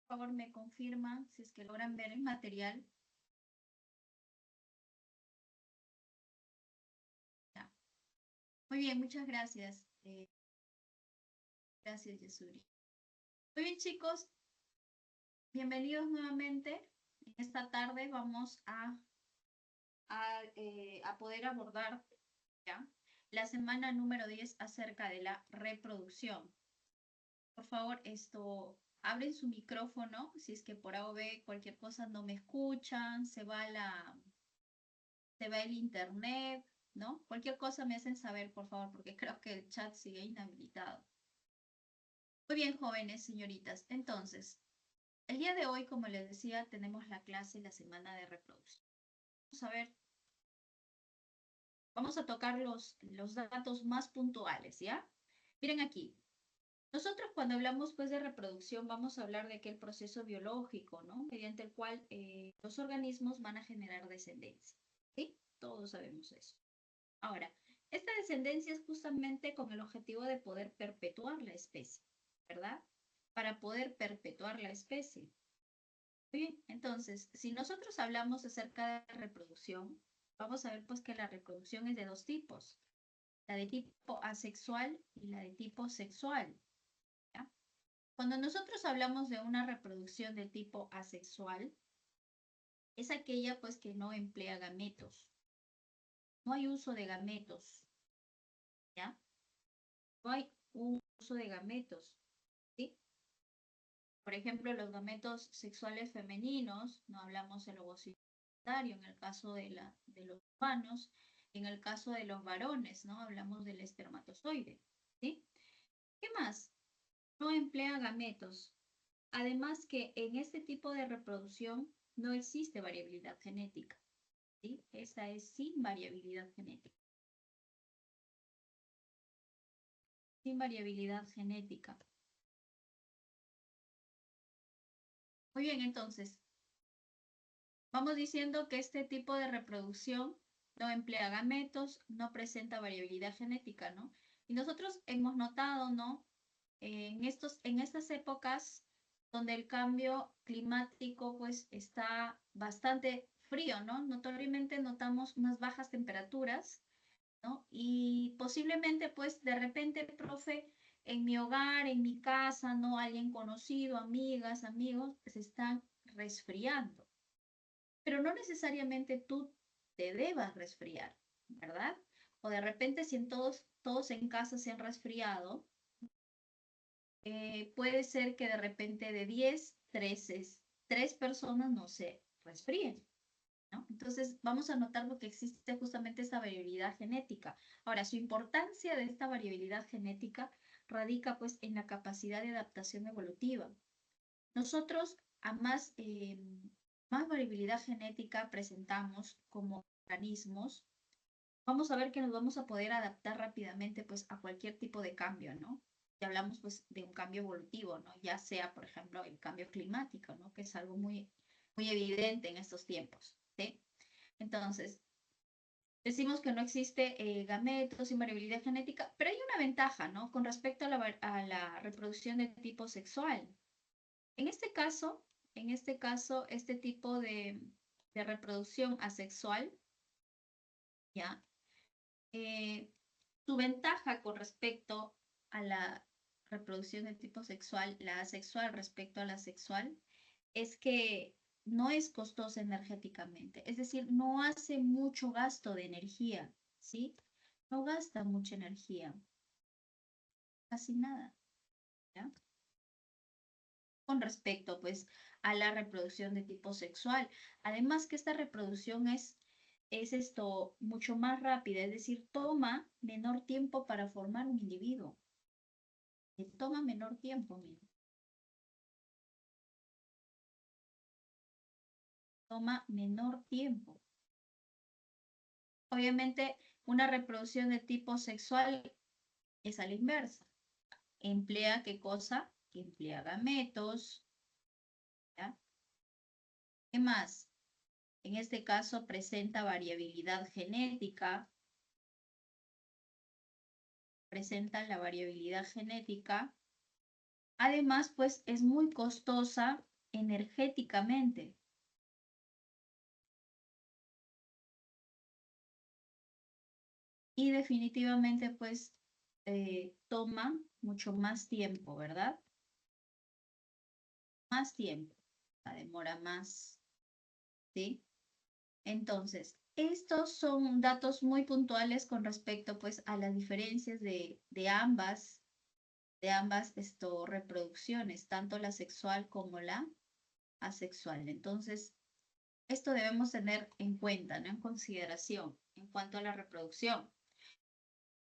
Por favor, me confirman si es que logran ver el material. Ya. Muy bien, muchas gracias. Gracias, Yesuri. Muy bien, chicos. Bienvenidos nuevamente. En esta tarde vamos a poder abordar ¿ya? La semana número 10 acerca de la reproducción. Por favor, abren su micrófono. Si es que por A o B cualquier cosa no me escuchan, se va el internet, ¿no? Cualquier cosa me hacen saber, por favor, porque creo que el chat sigue inhabilitado. Muy bien, jóvenes, señoritas. Entonces, el día de hoy, como les decía, tenemos la clase, la semana de reproducción. Vamos a tocar los datos más puntuales, ¿ya? Miren aquí. Nosotros cuando hablamos pues de reproducción vamos a hablar de aquel proceso biológico, ¿no? Mediante el cual los organismos van a generar descendencia, ¿sí? Todos sabemos eso. Ahora, esta descendencia es justamente con el objetivo de poder perpetuar la especie, ¿verdad? Para poder perpetuar la especie. Muy bien, entonces, si nosotros hablamos acerca de reproducción, vamos a ver pues que la reproducción es de dos tipos, la de tipo asexual y la de tipo sexual. ¿Ya? Cuando nosotros hablamos de una reproducción de tipo asexual, es aquella pues que no emplea gametos. No hay uso de gametos, ¿ya? No hay uso de gametos, ¿sí? Por ejemplo, los gametos sexuales femeninos, no hablamos del ovocito en el caso de los humanos, en el caso de los varones, ¿no? Hablamos del espermatozoide, ¿sí? ¿Qué más? No emplea gametos. Además que en este tipo de reproducción no existe variabilidad genética, ¿sí? Esta es sin variabilidad genética. Sin variabilidad genética. Muy bien, entonces, vamos diciendo que este tipo de reproducción no emplea gametos, no presenta variabilidad genética, ¿no? Y nosotros hemos notado, ¿no? En estas épocas donde el cambio climático pues está bastante frío, ¿no? Notoriamente notamos unas bajas temperaturas, ¿no? Y posiblemente pues de repente, profe, en mi hogar, en mi casa, ¿no? Alguien conocido, amigas, amigos, se están resfriando. Pero no necesariamente tú te debas resfriar, ¿verdad? O de repente si todos en casa se han resfriado, puede ser que de repente de 10, 3 personas no se resfríen, ¿no? Entonces vamos a notar lo que existe justamente esta variabilidad genética. Ahora, su importancia de esta variabilidad genética radica pues en la capacidad de adaptación evolutiva. Nosotros a más variabilidad genética presentamos como organismos, vamos a ver que nos vamos a poder adaptar rápidamente pues a cualquier tipo de cambio, ¿no? Y hablamos pues de un cambio evolutivo, ¿no? Ya sea, por ejemplo, el cambio climático, ¿no? Que es algo muy, muy evidente en estos tiempos, ¿sí? Entonces, decimos que no existe gametos y variabilidad genética, pero hay una ventaja, ¿no? Con respecto a la reproducción de tipo sexual. En este caso, este tipo de reproducción asexual, ¿ya? Su ventaja con respecto a la reproducción de tipo sexual, la asexual respecto a la sexual, es que no es costosa energéticamente, es decir, no hace mucho gasto de energía, ¿sí? No gasta mucha energía, casi nada, ¿ya? Con respecto, pues, a la reproducción de tipo sexual. Además que esta reproducción es mucho más rápida, es decir, toma menor tiempo para formar un individuo. Toma menor tiempo, mira. Toma menor tiempo. Obviamente, una reproducción de tipo sexual es a la inversa. ¿Emplea qué cosa? Emplea gametos, ¿ya? ¿Qué más? En este caso presenta variabilidad genética, presenta la variabilidad genética. Además, pues es muy costosa energéticamente. Y definitivamente, pues, toma mucho más tiempo, ¿verdad? Más tiempo, la demora más, ¿sí? Entonces, estos son datos muy puntuales con respecto, pues, a las diferencias de ambas reproducciones, tanto la sexual como la asexual. Entonces, esto debemos tener en cuenta, ¿no? En consideración en cuanto a la reproducción.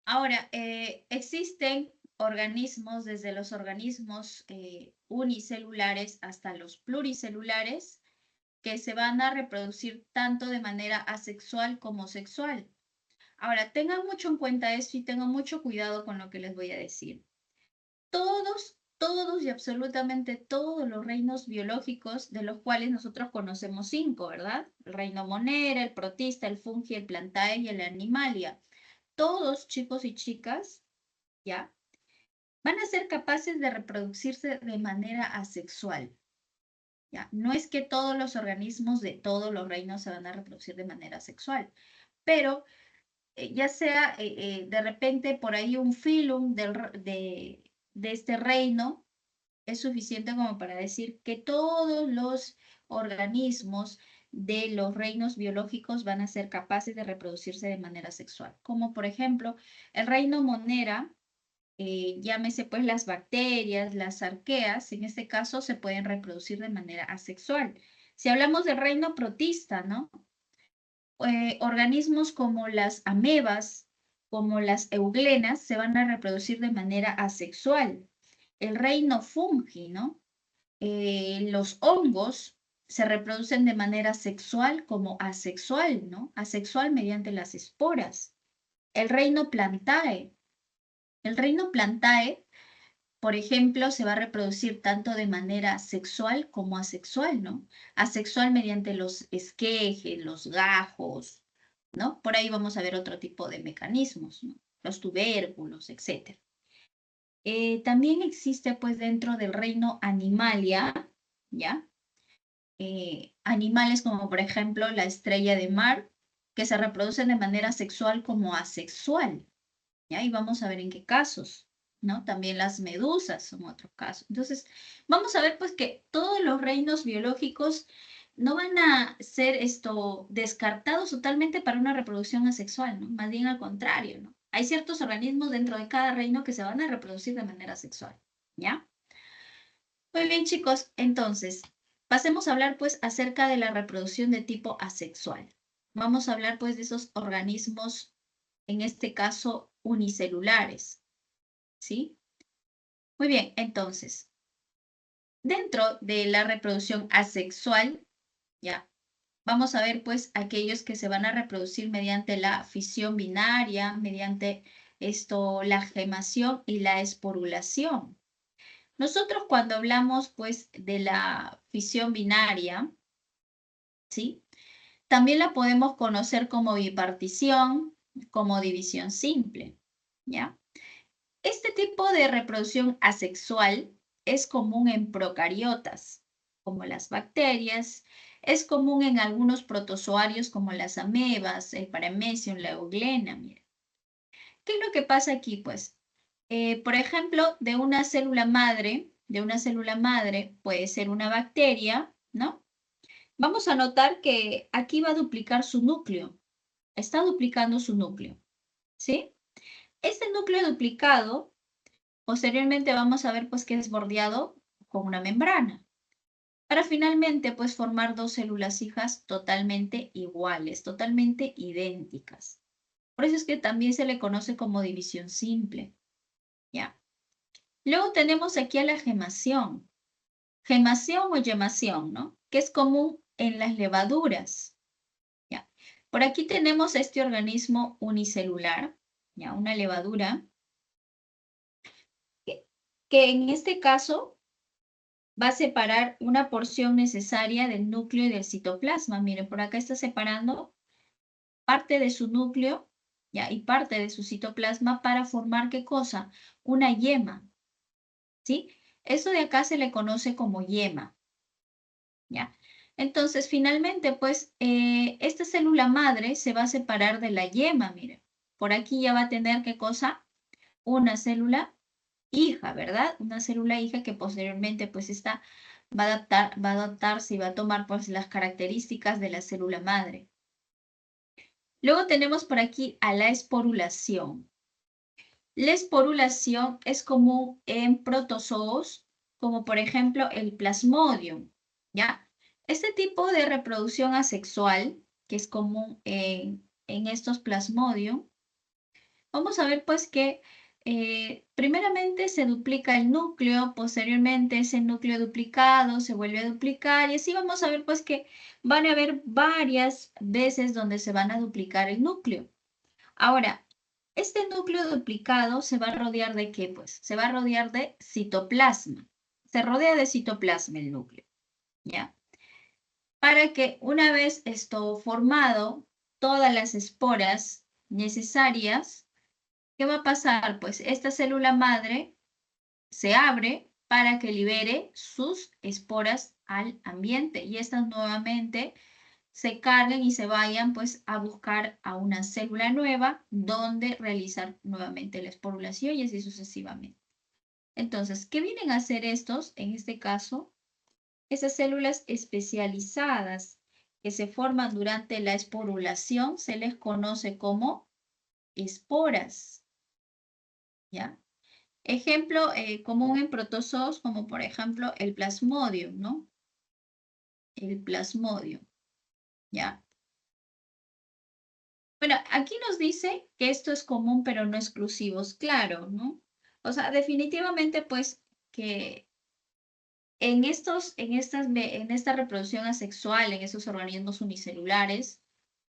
Ahora, existen organismos, desde los organismos unicelulares hasta los pluricelulares, que se van a reproducir tanto de manera asexual como sexual. Ahora, tengan mucho en cuenta esto y tengan mucho cuidado con lo que les voy a decir. Todos y absolutamente todos los reinos biológicos, de los cuales nosotros conocemos 5, ¿verdad? El reino monera, el protista, el fungi, el plantae y el animalia. Todos, chicos y chicas, ¿ya? Van a ser capaces de reproducirse de manera asexual, ¿ya? No es que todos los organismos de todos los reinos se van a reproducir de manera sexual, pero ya sea de repente por ahí un filum de este reino es suficiente como para decir que todos los organismos de los reinos biológicos van a ser capaces de reproducirse de manera sexual, como por ejemplo el reino monera, llámese pues las bacterias, las arqueas, en este caso se pueden reproducir de manera asexual. Si hablamos del reino protista, ¿no? Organismos como las amebas, como las euglenas, se van a reproducir de manera asexual. El reino fungi, ¿no? Los hongos se reproducen de manera sexual como asexual, ¿no? Asexual mediante las esporas. El reino plantae. El reino plantae, por ejemplo, se va a reproducir tanto de manera sexual como asexual, ¿no? Asexual mediante los esquejes, los gajos, ¿no? Por ahí vamos a ver otro tipo de mecanismos, ¿no? Los tubérculos, etc. También existe, pues, dentro del reino animalia, ¿ya? Animales como, por ejemplo, la estrella de mar, que se reproducen de manera sexual como asexual, ¿ya? Y vamos a ver en qué casos, ¿no? También las medusas son otro caso. Entonces, vamos a ver, pues, que todos los reinos biológicos no van a ser descartados totalmente para una reproducción asexual, ¿no? Más bien al contrario, ¿no? Hay ciertos organismos dentro de cada reino que se van a reproducir de manera sexual, ¿ya? Muy bien, chicos, entonces, pasemos a hablar pues acerca de la reproducción de tipo asexual. Vamos a hablar pues de esos organismos, en este caso unicelulares, ¿sí? Muy bien, entonces, dentro de la reproducción asexual, ya, vamos a ver pues aquellos que se van a reproducir mediante la fisión binaria, mediante la gemación y la esporulación. Nosotros cuando hablamos pues de la fisión binaria, ¿sí? También la podemos conocer como bipartición, como división simple, ¿ya? Este tipo de reproducción asexual es común en procariotas, como las bacterias, es común en algunos protozoarios como las amebas, el paramecium, la euglena, mira. ¿Qué es lo que pasa aquí, pues? Por ejemplo, de una célula madre puede ser una bacteria, ¿no? Vamos a notar que aquí va a duplicar su núcleo, está duplicando su núcleo, ¿sí? Este núcleo duplicado, posteriormente vamos a ver pues que es bordeado con una membrana, para finalmente pues formar dos células hijas totalmente iguales, totalmente idénticas. Por eso es que también se le conoce como división simple, ¿ya? Luego tenemos aquí a la gemación. Gemación o yemación, ¿no? Que es común en las levaduras, ¿ya? Por aquí tenemos este organismo unicelular, ¿ya? Una levadura, que, que en este caso va a separar una porción necesaria del núcleo y del citoplasma. Miren, por acá está separando parte de su núcleo, ¿ya? Y parte de su citoplasma para formar, ¿qué cosa? Una yema, ¿sí? Eso de acá se le conoce como yema. ¿ya? Entonces, finalmente, pues, esta célula madre se va a separar de la yema, miren. Por aquí ya va a tener, ¿qué cosa? Una célula hija, ¿verdad? Una célula hija que posteriormente, pues, esta va a adaptarse y va a tomar, pues, las características de la célula madre. Luego tenemos por aquí a la esporulación. La esporulación es común en protozoos, como por ejemplo el plasmodium, ¿ya? Este tipo de reproducción asexual, que es común en estos plasmodium, vamos a ver pues que primeramente se duplica el núcleo, posteriormente ese núcleo duplicado se vuelve a duplicar y así vamos a ver pues que van a haber varias veces donde se van a duplicar el núcleo. Ahora, este núcleo duplicado se va a rodear de ¿qué? Pues se va a rodear de citoplasma. Se rodea de citoplasma el núcleo, ¿ya? Para que una vez esto formado, todas las esporas necesarias, ¿qué va a pasar? Pues esta célula madre se abre para que libere sus esporas al ambiente y estas nuevamente se carguen y se vayan pues a buscar a una célula nueva donde realizar nuevamente la esporulación y así sucesivamente. Entonces, ¿qué vienen a hacer estos? En este caso, esas células especializadas que se forman durante la esporulación se les conoce como esporas, ¿ya? Ejemplo común en protozoos como por ejemplo el plasmodium, ¿no? El plasmodium, ¿ya? Bueno, aquí nos dice que esto es común, pero no exclusivos, claro, ¿no? O sea, definitivamente, pues, que en esta reproducción asexual, en esos organismos unicelulares,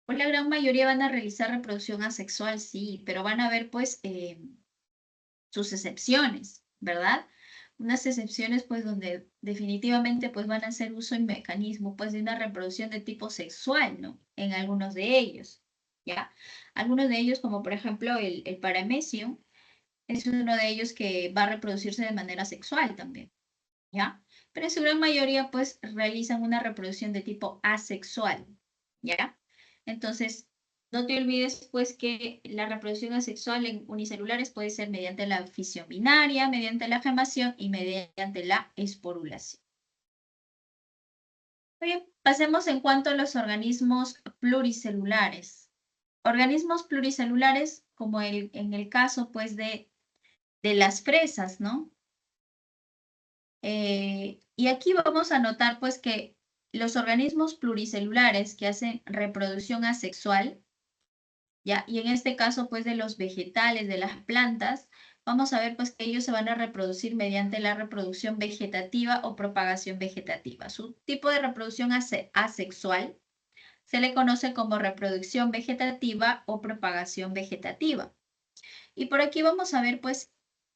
pues la gran mayoría van a realizar reproducción asexual, sí, pero van a haber, pues, sus excepciones, ¿verdad? Unas excepciones, pues, donde definitivamente, pues, van a hacer uso y mecanismo, pues, de una reproducción de tipo sexual, ¿no? En algunos de ellos, ¿ya? Algunos de ellos, como por ejemplo el paramecium, es uno de ellos que va a reproducirse de manera sexual también, ¿ya? Pero en su gran mayoría, pues, realizan una reproducción de tipo asexual, ¿ya? Entonces, no te olvides, pues, que la reproducción asexual en unicelulares puede ser mediante la fisión binaria, mediante la gemación y mediante la esporulación. Bien, pasemos en cuanto a los organismos pluricelulares. Organismos pluricelulares, como en el caso, pues, de las fresas, ¿no? Y aquí vamos a notar pues que los organismos pluricelulares que hacen reproducción asexual, ¿ya? Y en este caso pues de los vegetales, de las plantas, vamos a ver pues que ellos se van a reproducir mediante la reproducción vegetativa o propagación vegetativa. Su tipo de reproducción asexual se le conoce como reproducción vegetativa o propagación vegetativa. Y por aquí vamos a ver pues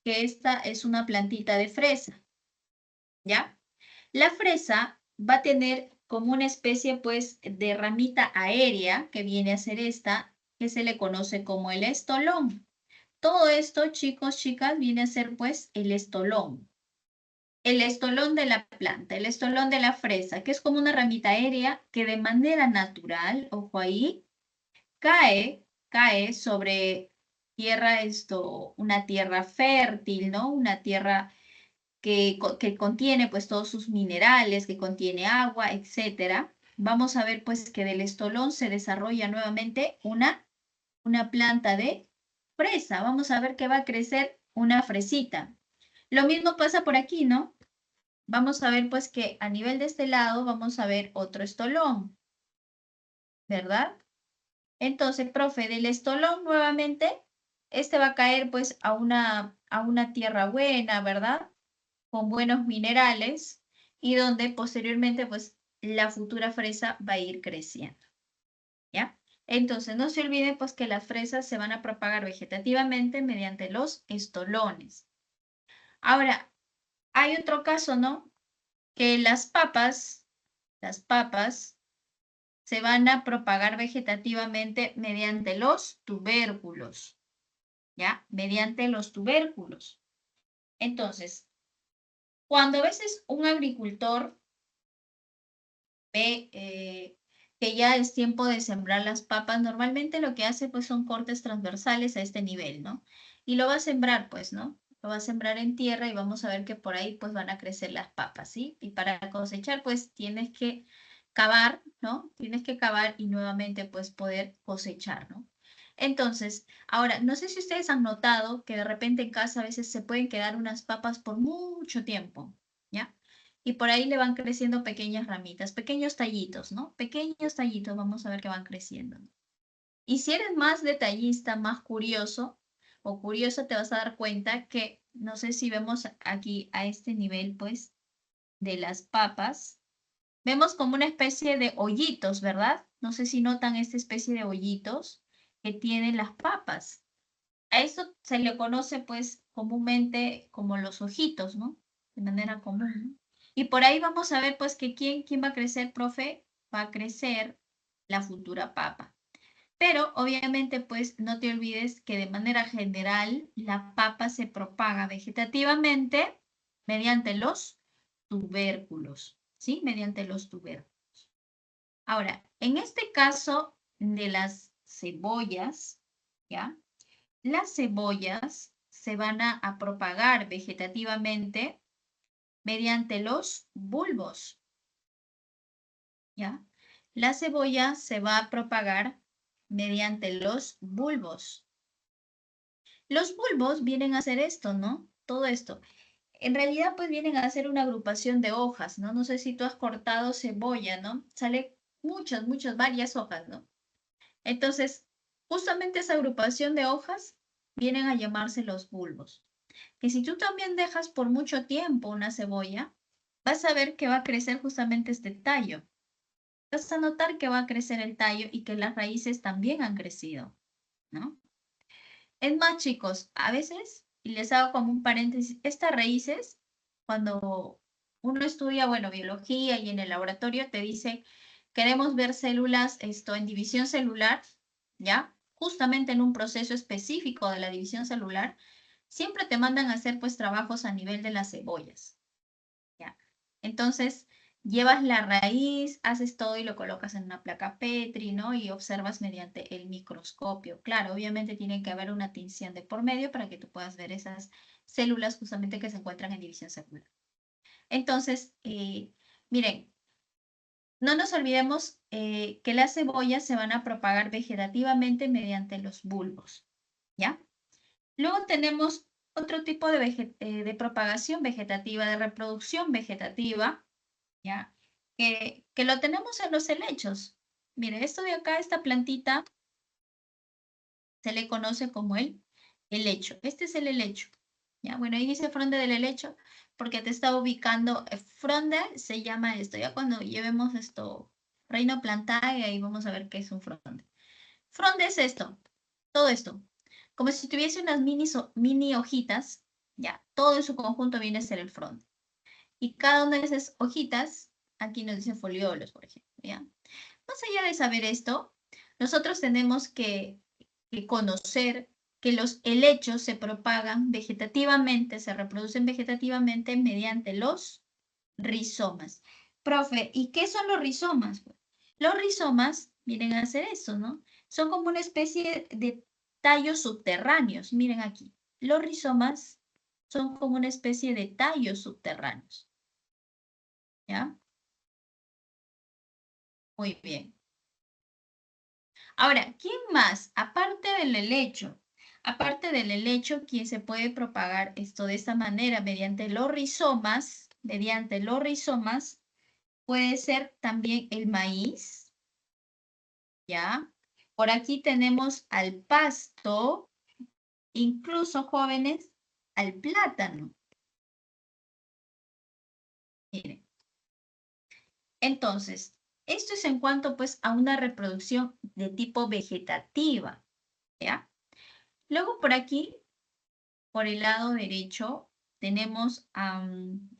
que esta es una plantita de fresa, ¿ya? La fresa va a tener como una especie, pues, de ramita aérea, que viene a ser esta, que se le conoce como el estolón. Todo esto, chicos, chicas, viene a ser, pues, el estolón. El estolón de la planta, el estolón de la fresa, que es como una ramita aérea que de manera natural, ojo ahí, cae sobre tierra, una tierra fértil, ¿no? Una tierra que contiene pues todos sus minerales, que contiene agua, etcétera. Vamos a ver pues que del estolón se desarrolla nuevamente una planta de fresa. Vamos a ver que va a crecer una fresita. Lo mismo pasa por aquí, ¿no? Vamos a ver pues que a nivel de este lado vamos a ver otro estolón, ¿verdad? Entonces, profe, del estolón nuevamente, este va a caer pues a una tierra buena, ¿verdad? Con buenos minerales y donde posteriormente pues la futura fresa va a ir creciendo, ¿ya? Entonces no se olviden pues que las fresas se van a propagar vegetativamente mediante los estolones. Ahora, hay otro caso, ¿no? Que las papas se van a propagar vegetativamente mediante los tubérculos, ¿ya? Mediante los tubérculos. Entonces, cuando a veces un agricultor ve que ya es tiempo de sembrar las papas, normalmente lo que hace pues son cortes transversales a este nivel, ¿no? Y lo va a sembrar pues, ¿no? Lo va a sembrar en tierra y vamos a ver que por ahí pues van a crecer las papas, ¿sí? Y para cosechar pues tienes que cavar, ¿no? Tienes que cavar y nuevamente pues poder cosechar, ¿no? Entonces, ahora, no sé si ustedes han notado que de repente en casa a veces se pueden quedar unas papas por mucho tiempo, ¿ya? Y por ahí le van creciendo pequeñas ramitas, pequeños tallitos, ¿no? Pequeños tallitos, vamos a ver que van creciendo. Y si eres más detallista, más curioso o curiosa, te vas a dar cuenta que, no sé si vemos aquí a este nivel, pues, de las papas, vemos como una especie de hoyitos, ¿verdad? No sé si notan esta especie de hoyitos que tienen las papas. A eso se le conoce pues comúnmente como los ojitos, ¿no? De manera común, ¿no? Y por ahí vamos a ver pues que quién va a crecer, profe, va a crecer la futura papa. Pero obviamente pues no te olvides que de manera general la papa se propaga vegetativamente mediante los tubérculos, ¿sí? Mediante los tubérculos. Ahora, en este caso de las cebollas, ¿ya? Las cebollas se van a propagar vegetativamente mediante los bulbos, ¿ya? La cebolla se va a propagar mediante los bulbos. Los bulbos vienen a hacer esto, ¿no? Todo esto. En realidad, pues vienen a hacer una agrupación de hojas, ¿no? No sé si tú has cortado cebolla, ¿no? Sale varias hojas, ¿no? Entonces, justamente esa agrupación de hojas vienen a llamarse los bulbos. Que si tú también dejas por mucho tiempo una cebolla, vas a ver que va a crecer justamente este tallo. Vas a notar que va a crecer el tallo y que las raíces también han crecido, ¿no? Es más, chicos, a veces, y les hago como un paréntesis, estas raíces, cuando uno estudia, bueno, biología y en el laboratorio te dice, queremos ver células, esto en división celular, ¿ya? Justamente en un proceso específico de la división celular, siempre te mandan a hacer pues trabajos a nivel de las cebollas, ¿ya? Entonces, llevas la raíz, haces todo y lo colocas en una placa Petri, ¿no? Y observas mediante el microscopio. Claro, obviamente tiene que haber una tinción de por medio para que tú puedas ver esas células justamente que se encuentran en división celular. Entonces, miren, no nos olvidemos que las cebollas se van a propagar vegetativamente mediante los bulbos, ¿ya? Luego tenemos otro tipo de propagación vegetativa, de reproducción vegetativa, ¿ya? Que lo tenemos en los helechos. Mire, esto de acá, esta plantita, se le conoce como el helecho. Este es el helecho, ¿ya? Bueno, ahí dice fronde del helecho porque te está ubicando. Fronde se llama esto, ya cuando llevemos esto, reino plantae, ahí vamos a ver qué es un fronde. Fronde es esto, todo esto. Como si tuviese unas mini hojitas, ya, todo en su conjunto viene a ser el fronde. Y cada una de esas hojitas, aquí nos dice foliolos, por ejemplo, ¿ya? Más allá de saber esto, nosotros tenemos que conocer que los helechos se propagan vegetativamente, se reproducen vegetativamente mediante los rizomas. Profe, ¿y qué son los rizomas? Los rizomas vienen a hacer eso, ¿no? Son como una especie de tallos subterráneos. Miren aquí, los rizomas son como una especie de tallos subterráneos, ¿ya? Muy bien. Ahora, ¿quién más? Aparte del helecho, ¿quién se puede propagar esto de esta manera mediante los rizomas, puede ser también el maíz, ¿ya? Por aquí tenemos al pasto, incluso jóvenes, al plátano. Miren, entonces, esto es en cuanto pues a una reproducción de tipo vegetativa, ¿ya? Luego por aquí por el lado derecho tenemos a un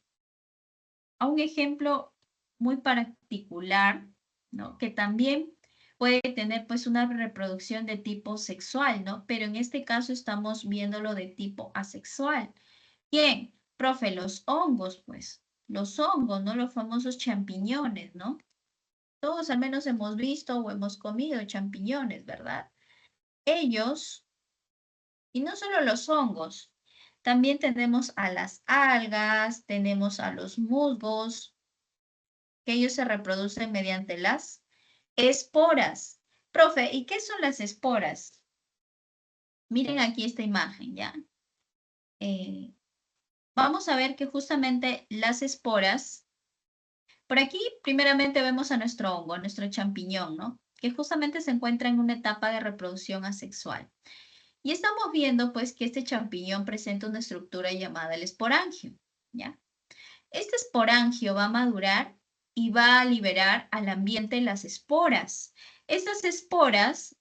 ejemplo muy particular, ¿no? Que también puede tener pues una reproducción de tipo sexual, ¿no? Pero en este caso estamos viéndolo de tipo asexual. ¿Quién? Profe, los hongos, pues. Los hongos, ¿no? Los famosos champiñones, ¿no? Todos al menos hemos visto o hemos comido champiñones, ¿verdad? Ellos, y no solo los hongos, también tenemos a las algas, tenemos a los musgos, que ellos se reproducen mediante las esporas. Profe, ¿y qué son las esporas? Miren aquí esta imagen, ¿ya? Vamos a ver que justamente las esporas, por aquí primeramente vemos a nuestro hongo, a nuestro champiñón, ¿no? Que justamente se encuentra en una etapa de reproducción asexual. Y estamos viendo pues que este champiñón presenta una estructura llamada el esporangio, ¿ya? Este esporangio va a madurar y va a liberar al ambiente las esporas. Estas esporas,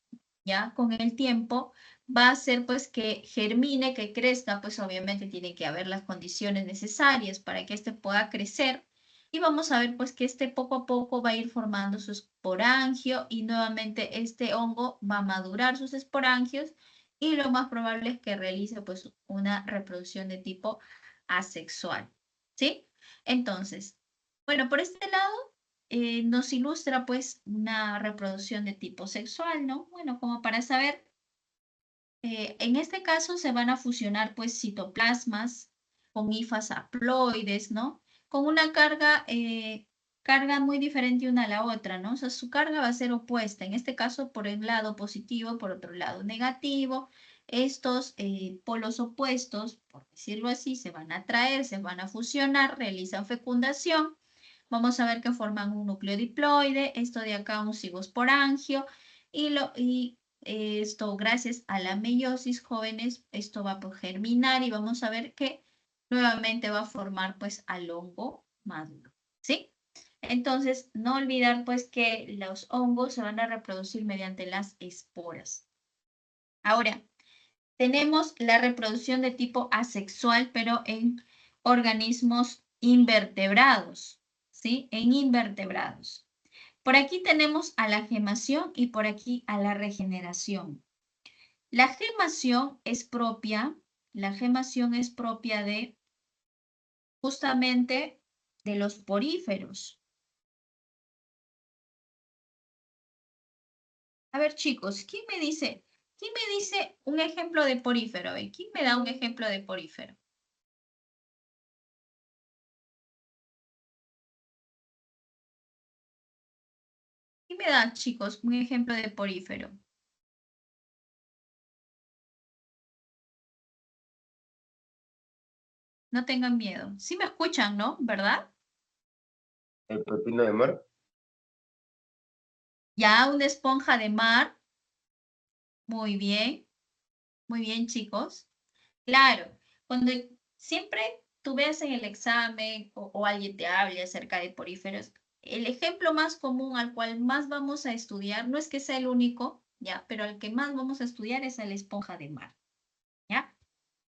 ya con el tiempo, va a hacer pues que germine, que crezca, pues obviamente tiene que haber las condiciones necesarias para que éste pueda crecer. Y vamos a ver pues que este poco a poco va a ir formando su esporangio y nuevamente este hongo va a madurar sus esporangios y lo más probable es que realice pues una reproducción de tipo asexual, ¿sí? Entonces, bueno, por este lado nos ilustra pues una reproducción de tipo sexual, ¿no? Bueno, como para saber, en este caso se van a fusionar pues citoplasmas con hifas haploides, ¿no? Con una carga muy diferente una a la otra, ¿no? O sea, su carga va a ser opuesta, en este caso por el lado positivo, por otro lado negativo. Estos polos opuestos, por decirlo así, se van a atraer, se van a fusionar, realizan fecundación. Vamos a ver que forman un núcleo diploide, esto de acá un cigosporangio, y esto gracias a la meiosis, jóvenes, esto va a germinar y vamos a ver que nuevamente va a formar pues al hongo maduro, ¿sí? Entonces, no olvidar pues que los hongos se van a reproducir mediante las esporas. Ahora, tenemos la reproducción de tipo asexual, pero en organismos invertebrados, ¿sí? En invertebrados. Por aquí tenemos a la gemación y por aquí a la regeneración. La gemación es propia de justamente de los poríferos. A ver, chicos, quién me dice un ejemplo de porífero? ¿Quién me da un ejemplo de porífero? ¿Quién me da, chicos, un ejemplo de porífero? No tengan miedo. Sí me escuchan, ¿no? ¿Verdad? El pepino de mar. Ya, una esponja de mar. Muy bien. Muy bien, chicos. Claro, cuando siempre tú veas en el examen o alguien te hable acerca de poríferos, el ejemplo más común al cual más vamos a estudiar, no es que sea el único, ¿ya? Pero al que más vamos a estudiar es a la esponja de mar, ¿ya?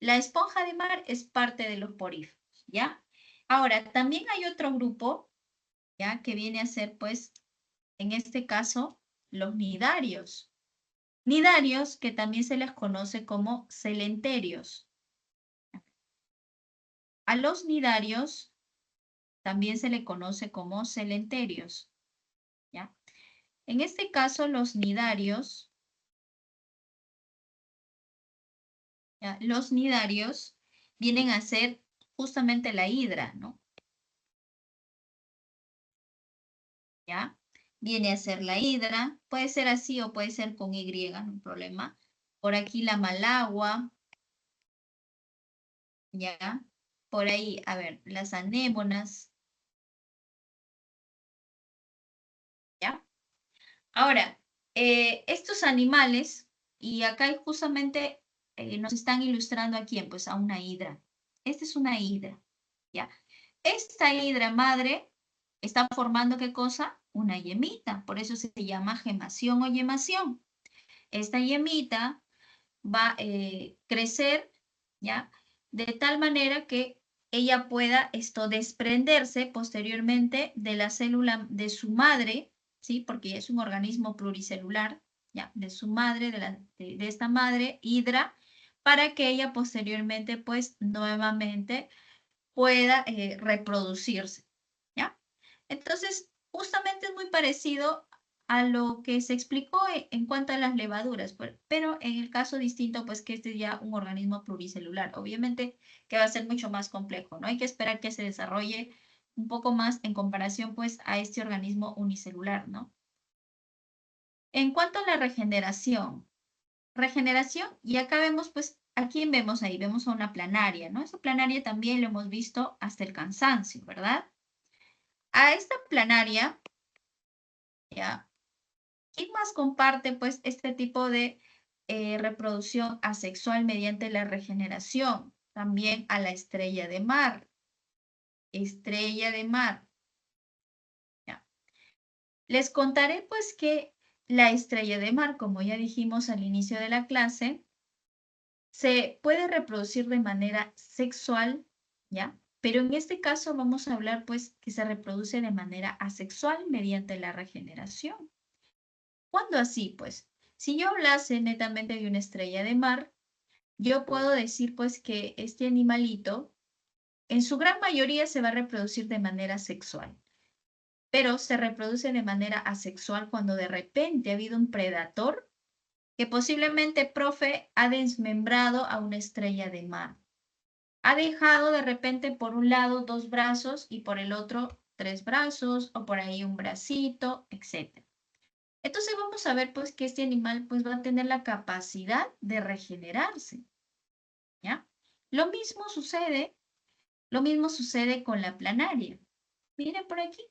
La esponja de mar es parte de los poríferos, ¿ya? Ahora, también hay otro grupo, ¿ya? Que viene a ser, pues, en este caso, los nidarios. Nidarios que también se les conoce como celenterios. A los nidarios también se le conoce como celenterios, ¿ya? En este caso, los nidarios, ¿ya? Los nidarios vienen a ser justamente la hidra, ¿no? ¿Ya? Viene a ser la hidra, puede ser así o puede ser con Y, no hay problema. Por aquí la malagua, ¿ya? Por ahí, a ver, las anémonas, ¿ya? Ahora, estos animales, y acá justamente nos están ilustrando a quién, pues a una hidra. Esta es una hidra, ¿ya? Esta hidra madre está formando ¿qué cosa? Una yemita, por eso se llama gemación o yemación. Esta yemita va a crecer, ¿ya? De tal manera que ella pueda esto desprenderse posteriormente de la célula de su madre, ¿sí? Porque es un organismo pluricelular, ¿ya? De su madre, de esta madre, hidra, para que ella posteriormente, pues, nuevamente pueda reproducirse, ¿ya? Entonces, justamente es muy parecido a lo que se explicó en cuanto a las levaduras, pero en el caso distinto, pues que este es ya un organismo pluricelular. Obviamente que va a ser mucho más complejo, ¿no? Hay que esperar que se desarrolle un poco más en comparación, pues, a este organismo unicelular, ¿no? En cuanto a la regeneración, y acá vemos, pues, ¿a quién vemos ahí? Vemos a una planaria, ¿no? Esa planaria también lo hemos visto hasta el cansancio, ¿verdad? A esta planaria, ¿ya? ¿Quién más comparte, pues, este tipo de reproducción asexual mediante la regeneración? También a la estrella de mar. Estrella de mar. ¿Ya? Les contaré, pues, que la estrella de mar, como ya dijimos al inicio de la clase, se puede reproducir de manera sexual, ¿ya? Pero en este caso vamos a hablar, pues, que se reproduce de manera asexual mediante la regeneración. ¿Cuándo así? Pues, si yo hablase netamente de una estrella de mar, yo puedo decir, pues, que este animalito, en su gran mayoría, se va a reproducir de manera sexual, pero se reproduce de manera asexual cuando de repente ha habido un predador que posiblemente, profe, ha desmembrado a una estrella de mar. Ha dejado de repente por un lado 2 brazos y por el otro 3 brazos, o por ahí un bracito, etc. Entonces vamos a ver, pues, que este animal, pues, va a tener la capacidad de regenerarse, ¿ya? Lo mismo sucede con la planaria. Miren por aquí,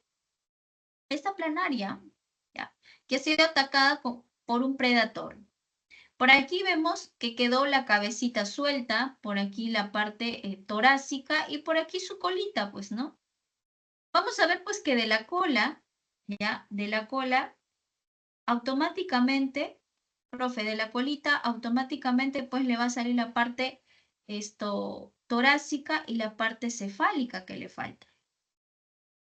esta planaria, ¿ya? Que ha sido atacada por un predador. Por aquí vemos que quedó la cabecita suelta, por aquí la parte torácica y por aquí su colita, pues, ¿no? Vamos a ver, pues, que de la cola, ¿ya? De la cola, automáticamente, profe, de la colita, automáticamente, pues, le va a salir la parte torácica y la parte cefálica que le falta.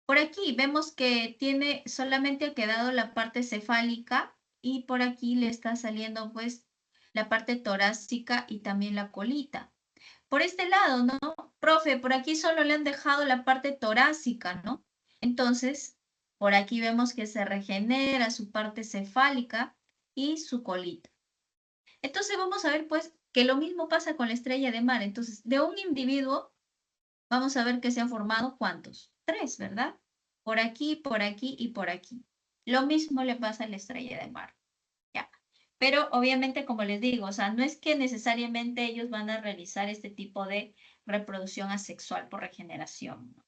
Por aquí vemos que solamente ha quedado la parte cefálica y por aquí le está saliendo, pues, la parte torácica y también la colita. Por este lado, ¿no? Profe, por aquí solo le han dejado la parte torácica, ¿no? Entonces, por aquí vemos que se regenera su parte cefálica y su colita. Entonces vamos a ver, pues, que lo mismo pasa con la estrella de mar. Entonces, de un individuo, vamos a ver que se han formado, ¿cuántos? 3, ¿verdad? Por aquí y por aquí. Lo mismo le pasa a la estrella de mar. ¿Ya? Pero obviamente, como les digo, o sea, no es que necesariamente ellos van a realizar este tipo de reproducción asexual por regeneración, ¿no?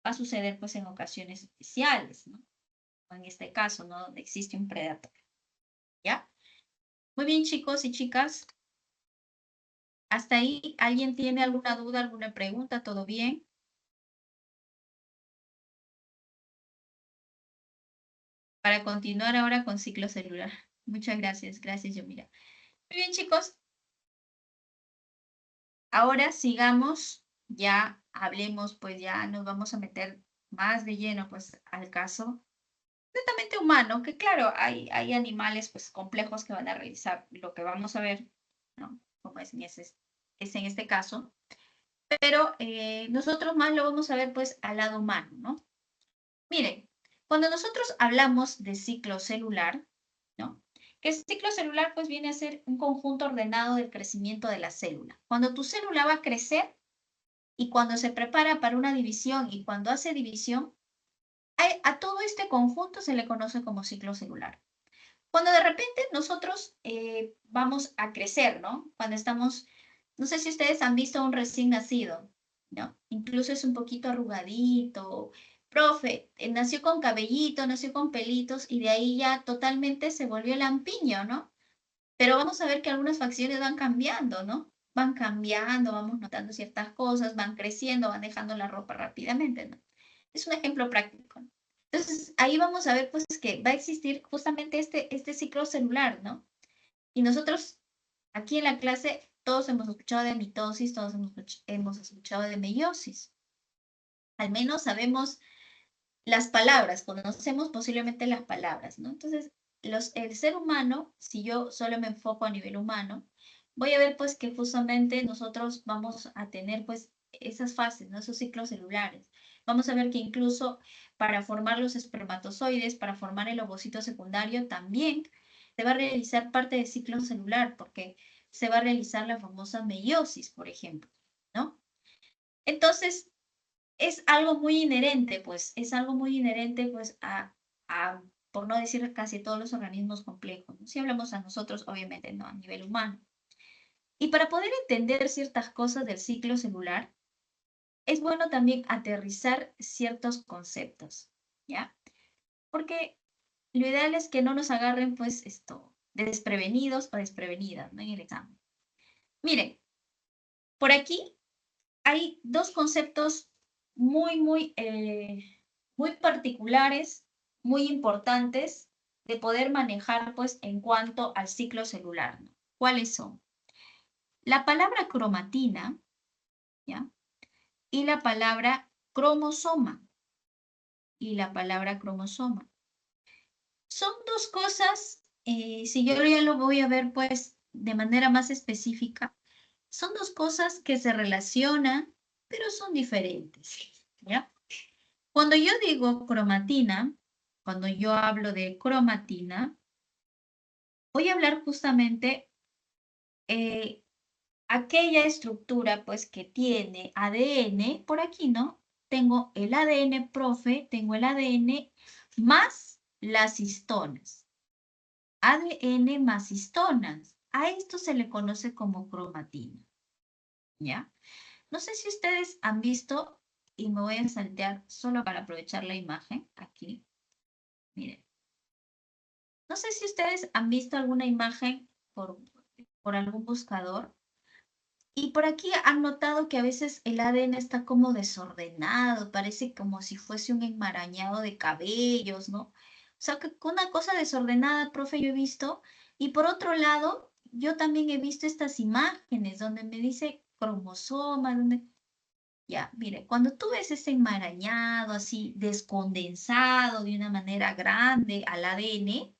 Va a suceder, pues, en ocasiones especiales, ¿no? O en este caso, ¿no? Donde existe un predador. ¿Ya? Muy bien, chicos y chicas. ¿Hasta ahí alguien tiene alguna duda, alguna pregunta? ¿Todo bien? Para continuar ahora con ciclo celular. Muchas gracias. Gracias, Yomira. Muy bien, chicos. Ahora sigamos, ya hablemos, pues ya nos vamos a meter más de lleno, pues, al caso netamente humano, que claro, hay animales, pues, complejos que van a realizar lo que vamos a ver, ¿no? Como es en este caso, pero nosotros más lo vamos a ver, pues, al lado humano, ¿no? Miren, cuando nosotros hablamos de ciclo celular, ¿no? Que el ciclo celular, pues, viene a ser un conjunto ordenado del crecimiento de la célula. Cuando tu célula va a crecer, y cuando se prepara para una división y cuando hace división, a todo este conjunto se le conoce como ciclo celular. Cuando de repente nosotros vamos a crecer, ¿no? Cuando estamos, no sé si ustedes han visto a un recién nacido, ¿no? Incluso es un poquito arrugadito. Profe, nació con cabellito, nació con pelitos y de ahí ya totalmente se volvió lampiño, ¿no? Pero vamos a ver que algunas facciones van cambiando, ¿no? Van cambiando, vamos notando ciertas cosas, van creciendo, van dejando la ropa rápidamente, ¿no? Es un ejemplo práctico, ¿no? Entonces, ahí vamos a ver, pues, que va a existir justamente este ciclo celular, ¿no? Y nosotros, aquí en la clase, todos hemos escuchado de mitosis, todos hemos escuchado de meiosis. Al menos sabemos las palabras, conocemos posiblemente las palabras, ¿no? Entonces, el ser humano, si yo solo me enfoco a nivel humano, voy a ver, pues, que justamente nosotros vamos a tener, pues, esas fases, ¿no? Esos ciclos celulares. Vamos a ver que incluso para formar los espermatozoides, para formar el ovocito secundario, también se va a realizar parte del ciclo celular, porque se va a realizar la famosa meiosis, por ejemplo, ¿no? Entonces, es algo muy inherente, pues, es algo muy inherente, pues, por no decir casi todos los organismos complejos, ¿no? Si hablamos a nosotros, obviamente, no a nivel humano. Y para poder entender ciertas cosas del ciclo celular, es bueno también aterrizar ciertos conceptos, ¿ya? Porque lo ideal es que no nos agarren, pues, desprevenidos o desprevenidas, ¿no? En el examen. Miren, por aquí hay dos conceptos muy particulares, muy importantes de poder manejar, pues, en cuanto al ciclo celular, ¿no? ¿Cuáles son? La palabra cromatina, ¿ya? Y la palabra cromosoma. Y la palabra cromosoma. Son dos cosas, si yo ya lo voy a ver, pues, de manera más específica, son dos cosas que se relacionan, pero son diferentes, ¿ya? Cuando yo digo cromatina, cuando yo hablo de cromatina, voy a hablar justamente aquella estructura pues que tiene ADN, por aquí, ¿no? Tengo el ADN, profe, tengo el ADN más las histonas. ADN más histonas. A esto se le conoce como cromatina, ¿ya? No sé si ustedes han visto, y me voy a saltear solo para aprovechar la imagen, aquí, miren. No sé si ustedes han visto alguna imagen por algún buscador y por aquí han notado que a veces el ADN está como desordenado, parece como si fuese un enmarañado de cabellos, ¿no? O sea, que una cosa desordenada, profe, yo he visto. Y por otro lado, yo también he visto estas imágenes donde me dice cromosoma, donde... Ya, mire, cuando tú ves ese enmarañado, así descondensado de una manera grande al ADN,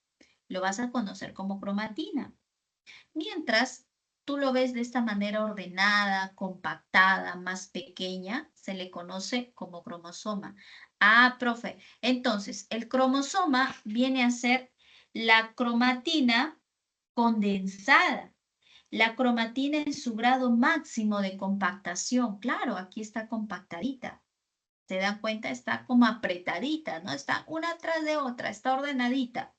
lo vas a conocer como cromatina. Mientras tú lo ves de esta manera ordenada, compactada, más pequeña, se le conoce como cromosoma. Ah, profe, entonces el cromosoma viene a ser la cromatina condensada. La cromatina en su grado máximo de compactación. Claro, aquí está compactadita. ¿Se dan cuenta? Está como apretadita, ¿no? Está una tras de otra, está ordenadita.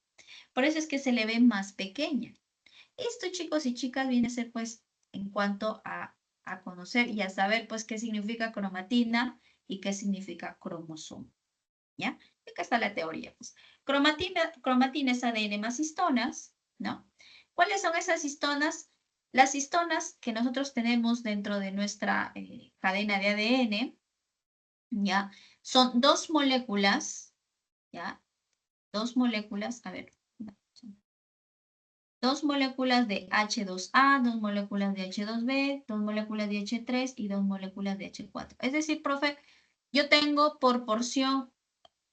Por eso es que se le ve más pequeña. Esto, chicos y chicas, viene a ser, pues, en cuanto a conocer y a saber, pues, qué significa cromatina y qué significa cromosoma, ¿ya? Y acá está la teoría, pues. Cromatina es ADN más histonas, ¿no? ¿Cuáles son esas histonas? Las histonas que nosotros tenemos dentro de nuestra cadena de ADN, ¿ya? Son dos moléculas, ¿ya? Dos moléculas, a ver, dos moléculas de H2A, dos moléculas de H2B, dos moléculas de H3 y dos moléculas de H4. Es decir, profe, yo tengo por porción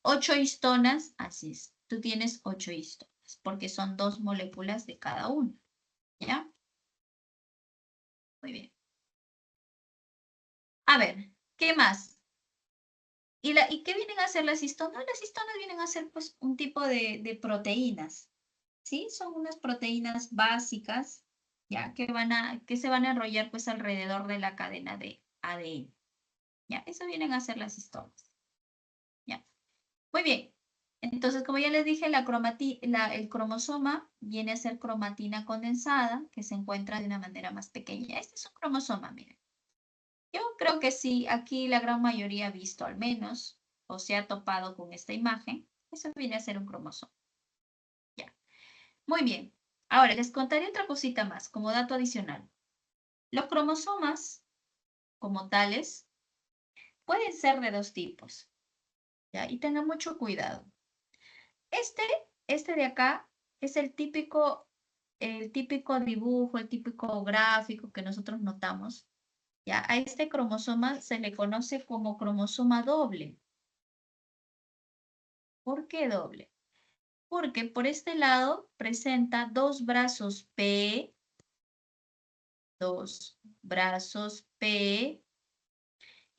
8 histonas, así es, tú tienes 8 histonas, porque son dos moléculas de cada una, ¿ya? Muy bien. A ver, ¿qué más? ¿Y qué vienen a ser las histonas? Las histonas vienen a ser, pues, un tipo de proteínas, ¿sí? Son unas proteínas básicas, ¿ya? Que se van a enrollar, pues, alrededor de la cadena de ADN, ¿ya? Eso vienen a ser las histonas, ¿ya? Muy bien. Entonces, como ya les dije, el cromosoma viene a ser cromatina condensada, que se encuentra de una manera más pequeña. Este es un cromosoma, miren. Yo creo que sí, aquí la gran mayoría ha visto al menos, o se ha topado con esta imagen. Eso viene a ser un cromosoma. Ya. Muy bien. Ahora, les contaré otra cosita más, como dato adicional. Los cromosomas, como tales, pueden ser de dos tipos, ¿ya? Y tengan mucho cuidado. Este, este de acá es el típico dibujo, el típico gráfico que nosotros notamos. Ya, a este cromosoma se le conoce como cromosoma doble. ¿Por qué doble? Porque por este lado presenta dos brazos P,